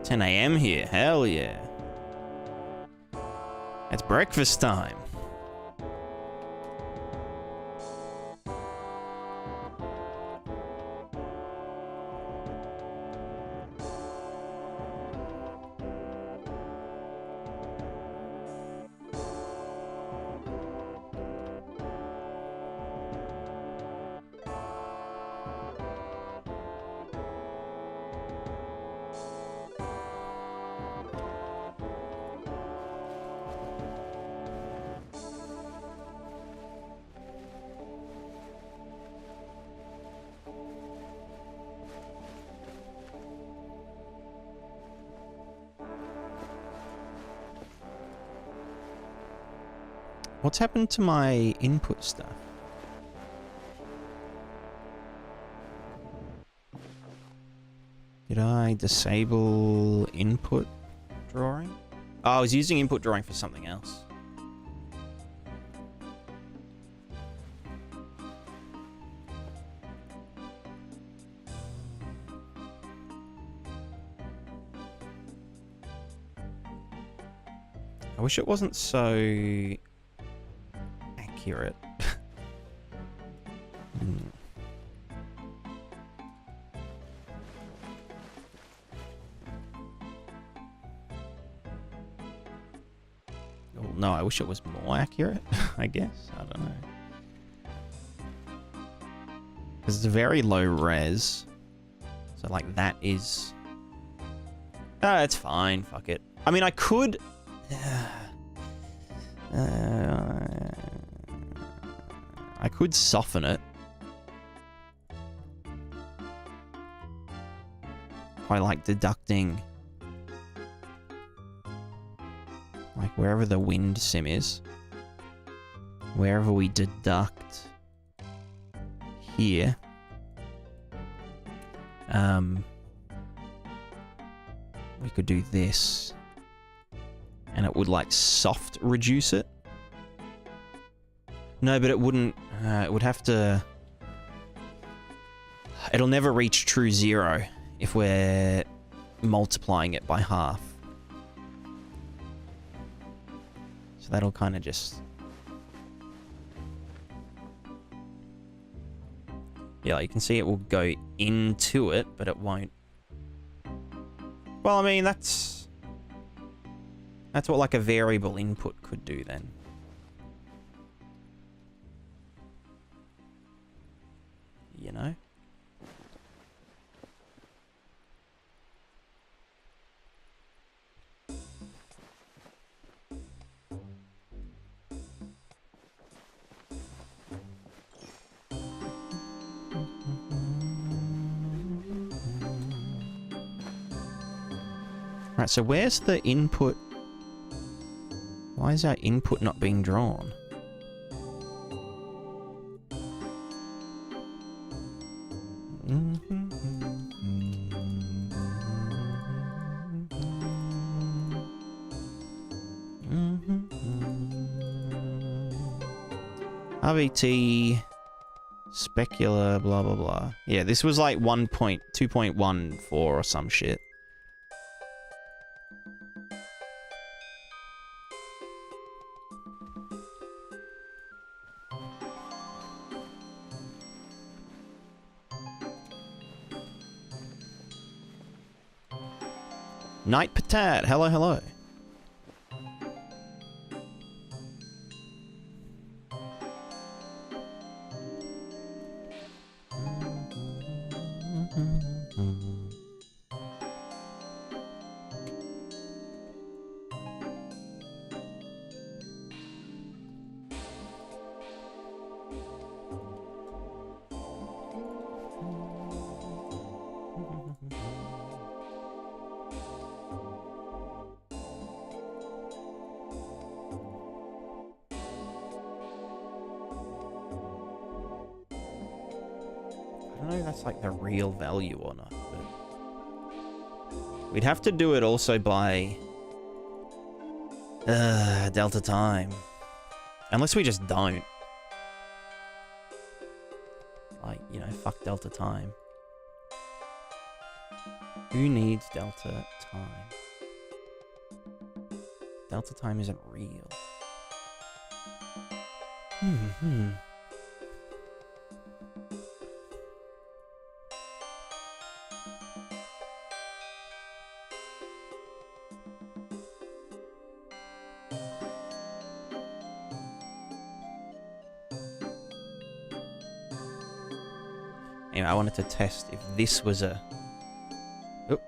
$10 AM here, hell yeah. It's breakfast time. What's happened to my input stuff? Did I disable input drawing? Oh, I was using input drawing for something else. I wish it wasn't so accurate. Oh, no, I wish it was more accurate, I guess. I don't know. Because it's a very low res. So, like, that is... Ah, it's fine. Fuck it. I mean, I could... I could soften it by like deducting like wherever the wind sim is, wherever we deduct here, we could do this. And it would like soft reduce it. No, but it wouldn't. It would have to. It'll never reach true zero if we're multiplying it by half. So that'll kind of just. Yeah, you can see it will go into it, but it won't. Well, I mean, that's what like a variable input could do then. You know? Right, so where's the input? Why is our input not being drawn? RVT, specular, blah, blah, blah. Yeah, this was like 2.14 or some shit. Night Patat, hello, hello. Like the real value or not, but we'd have to do it also by delta time, unless we just don't, like, you know, fuck delta time. Who needs delta time? Delta time isn't real. Anyway, I wanted to test if this was a... Oop.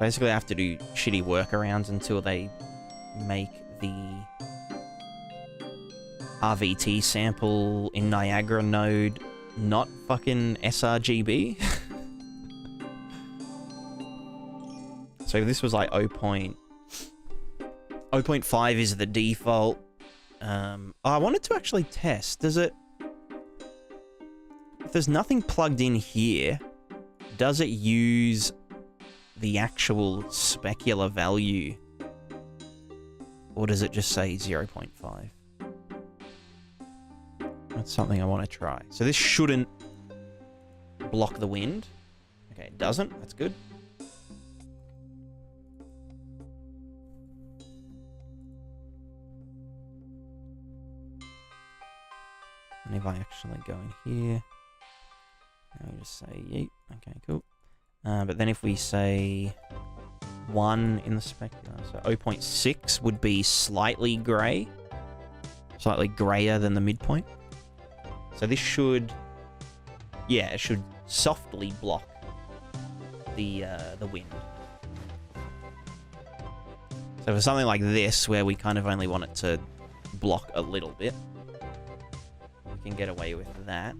Basically, I have to do shitty workarounds until they make the RVT sample in Niagara node not fucking sRGB. So if this was like 0.001 0.5 is the default. I wanted to actually test. Does it... If there's nothing plugged in here, does it use the actual specular value? Or does it just say 0.5? That's something I want to try. So this shouldn't block the wind. Okay, it doesn't. That's good. And if I actually go in here, I'll just say yeet. Okay, cool. But then if we say 1 in the specular, so 0.6 would be slightly grey. Slightly greyer than the midpoint. So this should, yeah, it should softly block the wind. So for something like this, where we kind of only want it to block a little bit, we can get away with that.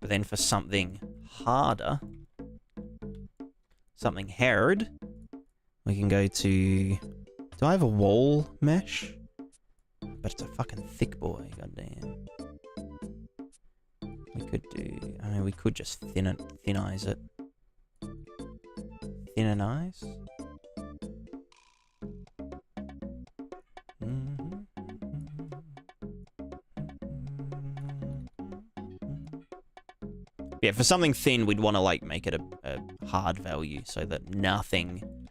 But then for something harder, something hard, we can go to... Do I have a wall mesh? But it's a fucking thick boy, goddamn. We could do... I mean, we could just thinnize it. Thinnize? Yeah, for something thin, we'd want to, like, make it a hard value so that nothing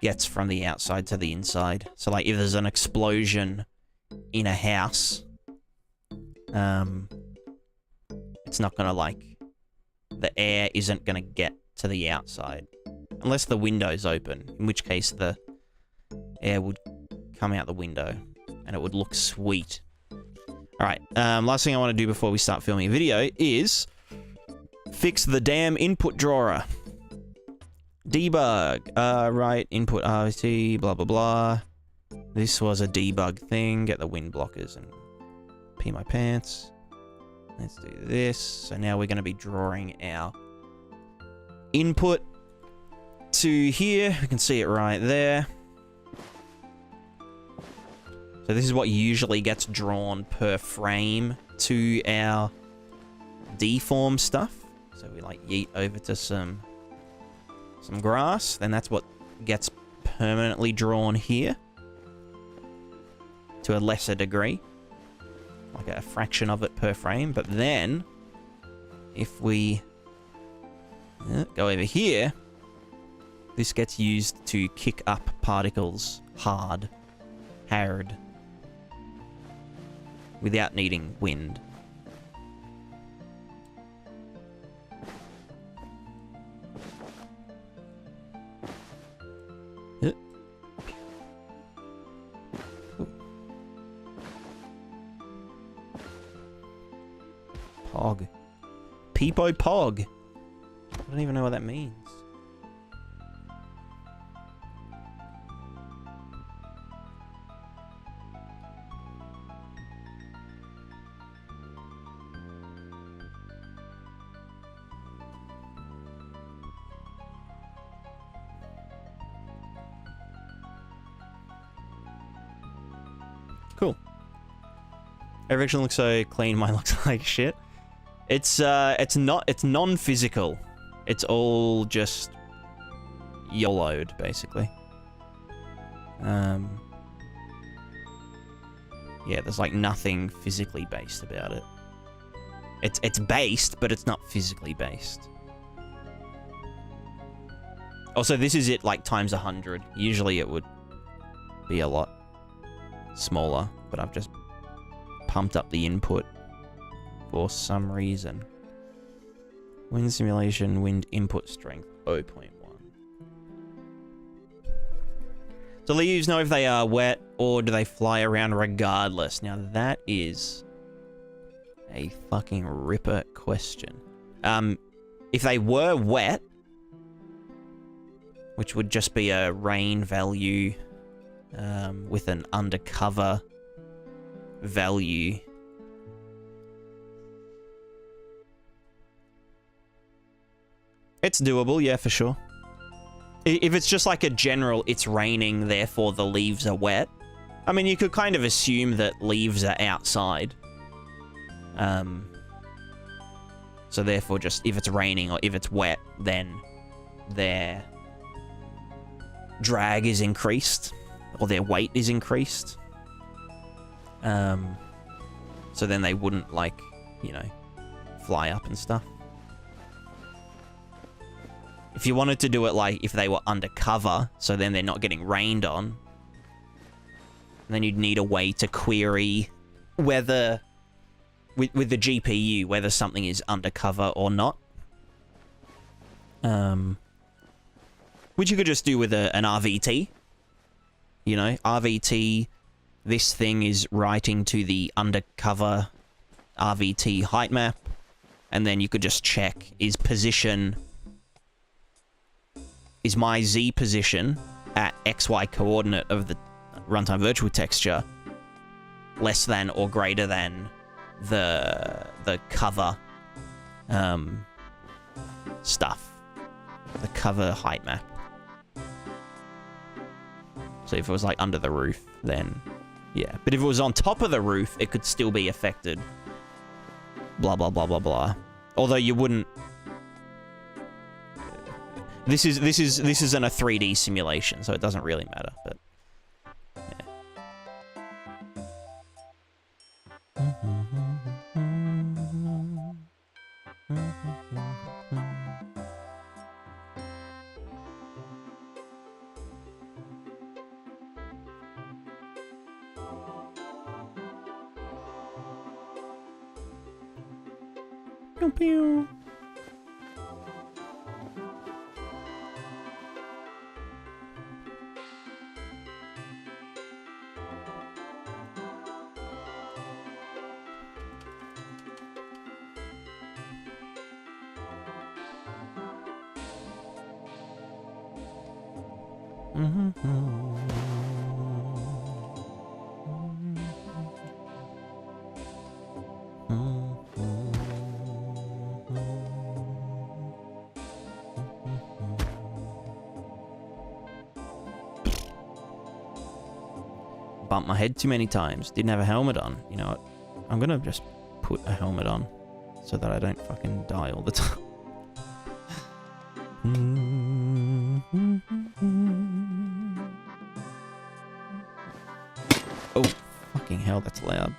gets from the outside to the inside. So, like, if there's an explosion in a house, it's not going to, like, the air isn't going to get to the outside. Unless the window's open, in which case the air would come out the window and it would look sweet. Alright, last thing I want to do before we start filming a video is fix the damn input drawer. Debug. Right, input RT, blah, blah, blah. This was a debug thing. Get the wind blockers and pee my pants. Let's do this. So now we're going to be drawing our input to here. We can see it right there. So this is what usually gets drawn per frame to our deform stuff. So we like yeet over to some grass. Then that's what gets permanently drawn here to a lesser degree, like a fraction of it per frame. But then if we go over here, this gets used to kick up particles hard, without needing wind. Pog. Peepo Pog. I don't even know what that means. Cool. Everything looks so clean, mine looks like shit. It's non-physical. It's all just YOLO'd, basically. Yeah, there's like nothing physically based about it. It's based, but it's not physically based. Also, this is it like times 100. Usually it would be a lot smaller, but I've just pumped up the input for some reason. Wind simulation, wind input strength, 0.1. Do leaves know if they are wet, or do they fly around regardless? Now that is a fucking ripper question. If they were wet, which would just be a rain value with an undercover value, It's doable, yeah, for sure. If it's just like a general, it's raining, therefore the leaves are wet. I mean, you could kind of assume that leaves are outside. So therefore, just if it's raining or if it's wet, then their drag is increased or their weight is increased. So then they wouldn't, like, you know, fly up and stuff. If you wanted to do it like if they were undercover, so then they're not getting rained on, then you'd need a way to query whether, with the GPU, whether something is undercover or not. Which you could just do with an RVT. You know, RVT, this thing is writing to the undercover RVT height map, and then you could just check, is my Z position at XY coordinate of the runtime virtual texture less than or greater than the cover stuff, the cover height map. So if it was like under the roof, then yeah. But if it was on top of the roof, it could still be affected. Blah blah blah blah blah. Although you wouldn't. This isn't a 3D simulation, so it doesn't really matter. But pew pew. Bumped my head too many times. Didn't have a helmet on. You know what? I'm gonna just put a helmet on so that I don't fucking die all the time. Oh, fucking hell, that's loud.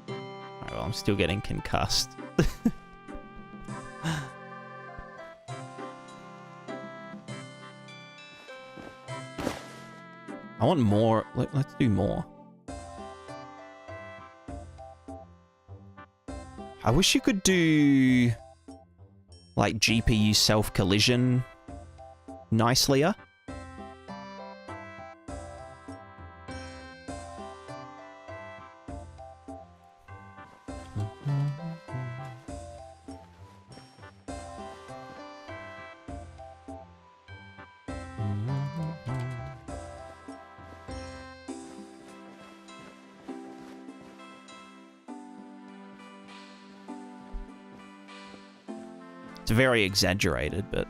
Alright, well, I'm still getting concussed. I want more. Let's do more. I wish you could do like GPU self-collision nicelier. It's very exaggerated, but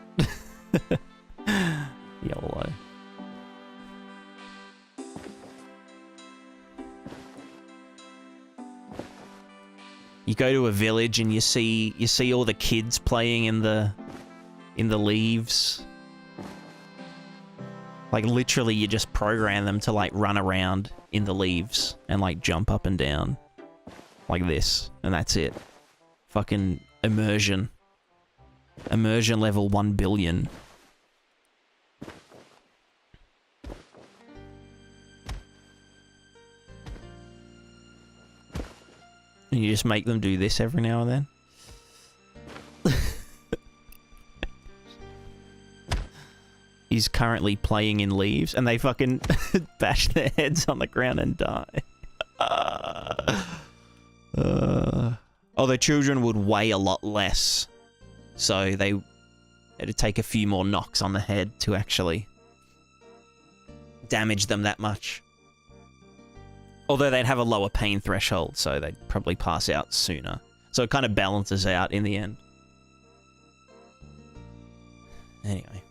YOLO. You go to a village and you see all the kids playing in the leaves. Like literally you just program them to like run around in the leaves and like jump up and down like this, and that's it. Fucking immersion. Immersion level 1 billion. And you just make them do this every now and then. He's currently playing in leaves, and they fucking bash their heads on the ground and die. Although children would weigh a lot less, so it'd take a few more knocks on the head to actually damage them that much. Although they'd have a lower pain threshold, so they'd probably pass out sooner. So it kind of balances out in the end. Anyway.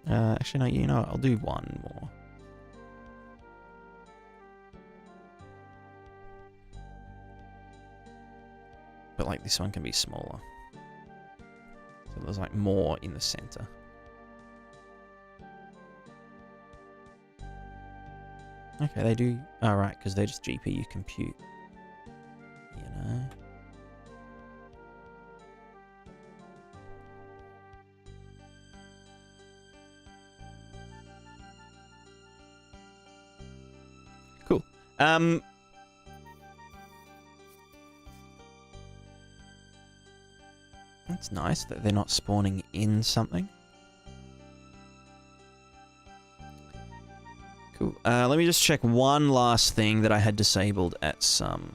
Actually, no, you know what? I'll do one more. But, like, this one can be smaller. So there's, like, more in the center. Okay, they do... Oh, right, because they're just GPU compute. You know? Cool. That's nice that they're not spawning in something. Cool. Let me just check one last thing that I had disabled at some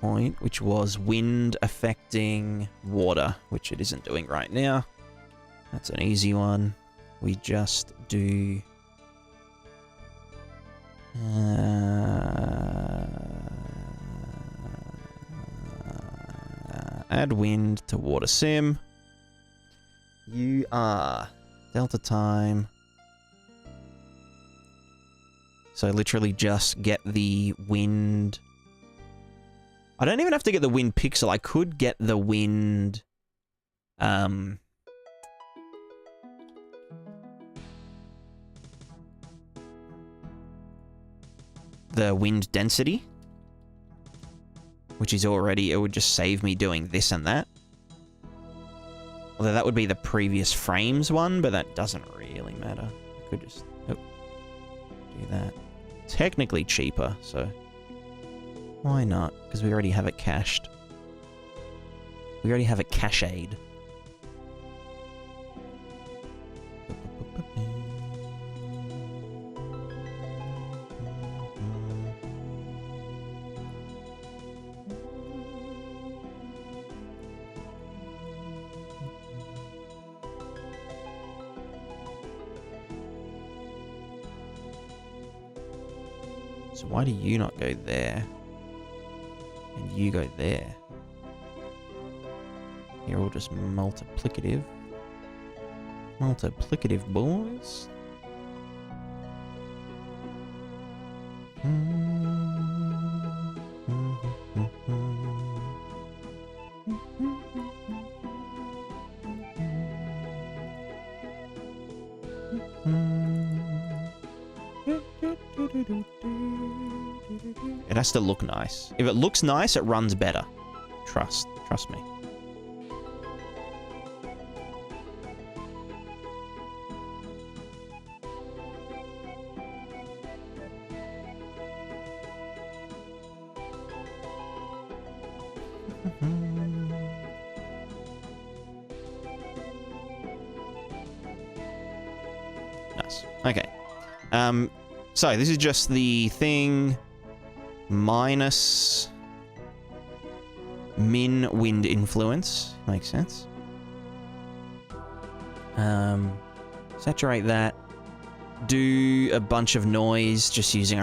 point, which was wind affecting water, which it isn't doing right now. That's an easy one. We just do... add wind to water sim. You are delta time. So literally just get the wind. I don't even have to get the wind pixel. I could get the wind. The wind density. Which is already, it would just save me doing this and that. Although that would be the previous frames one, but that doesn't really matter. I could just do that. Technically cheaper, so why not? Because we already have it cached. We already have it cached. So why do you not go there? And you go there? You're all just multiplicative. Multiplicative boys. It has to look nice. If it looks nice, it runs better. Trust me. Nice. Okay. So this is just the thing minus min wind influence. Makes sense. Saturate that. Do a bunch of noise just using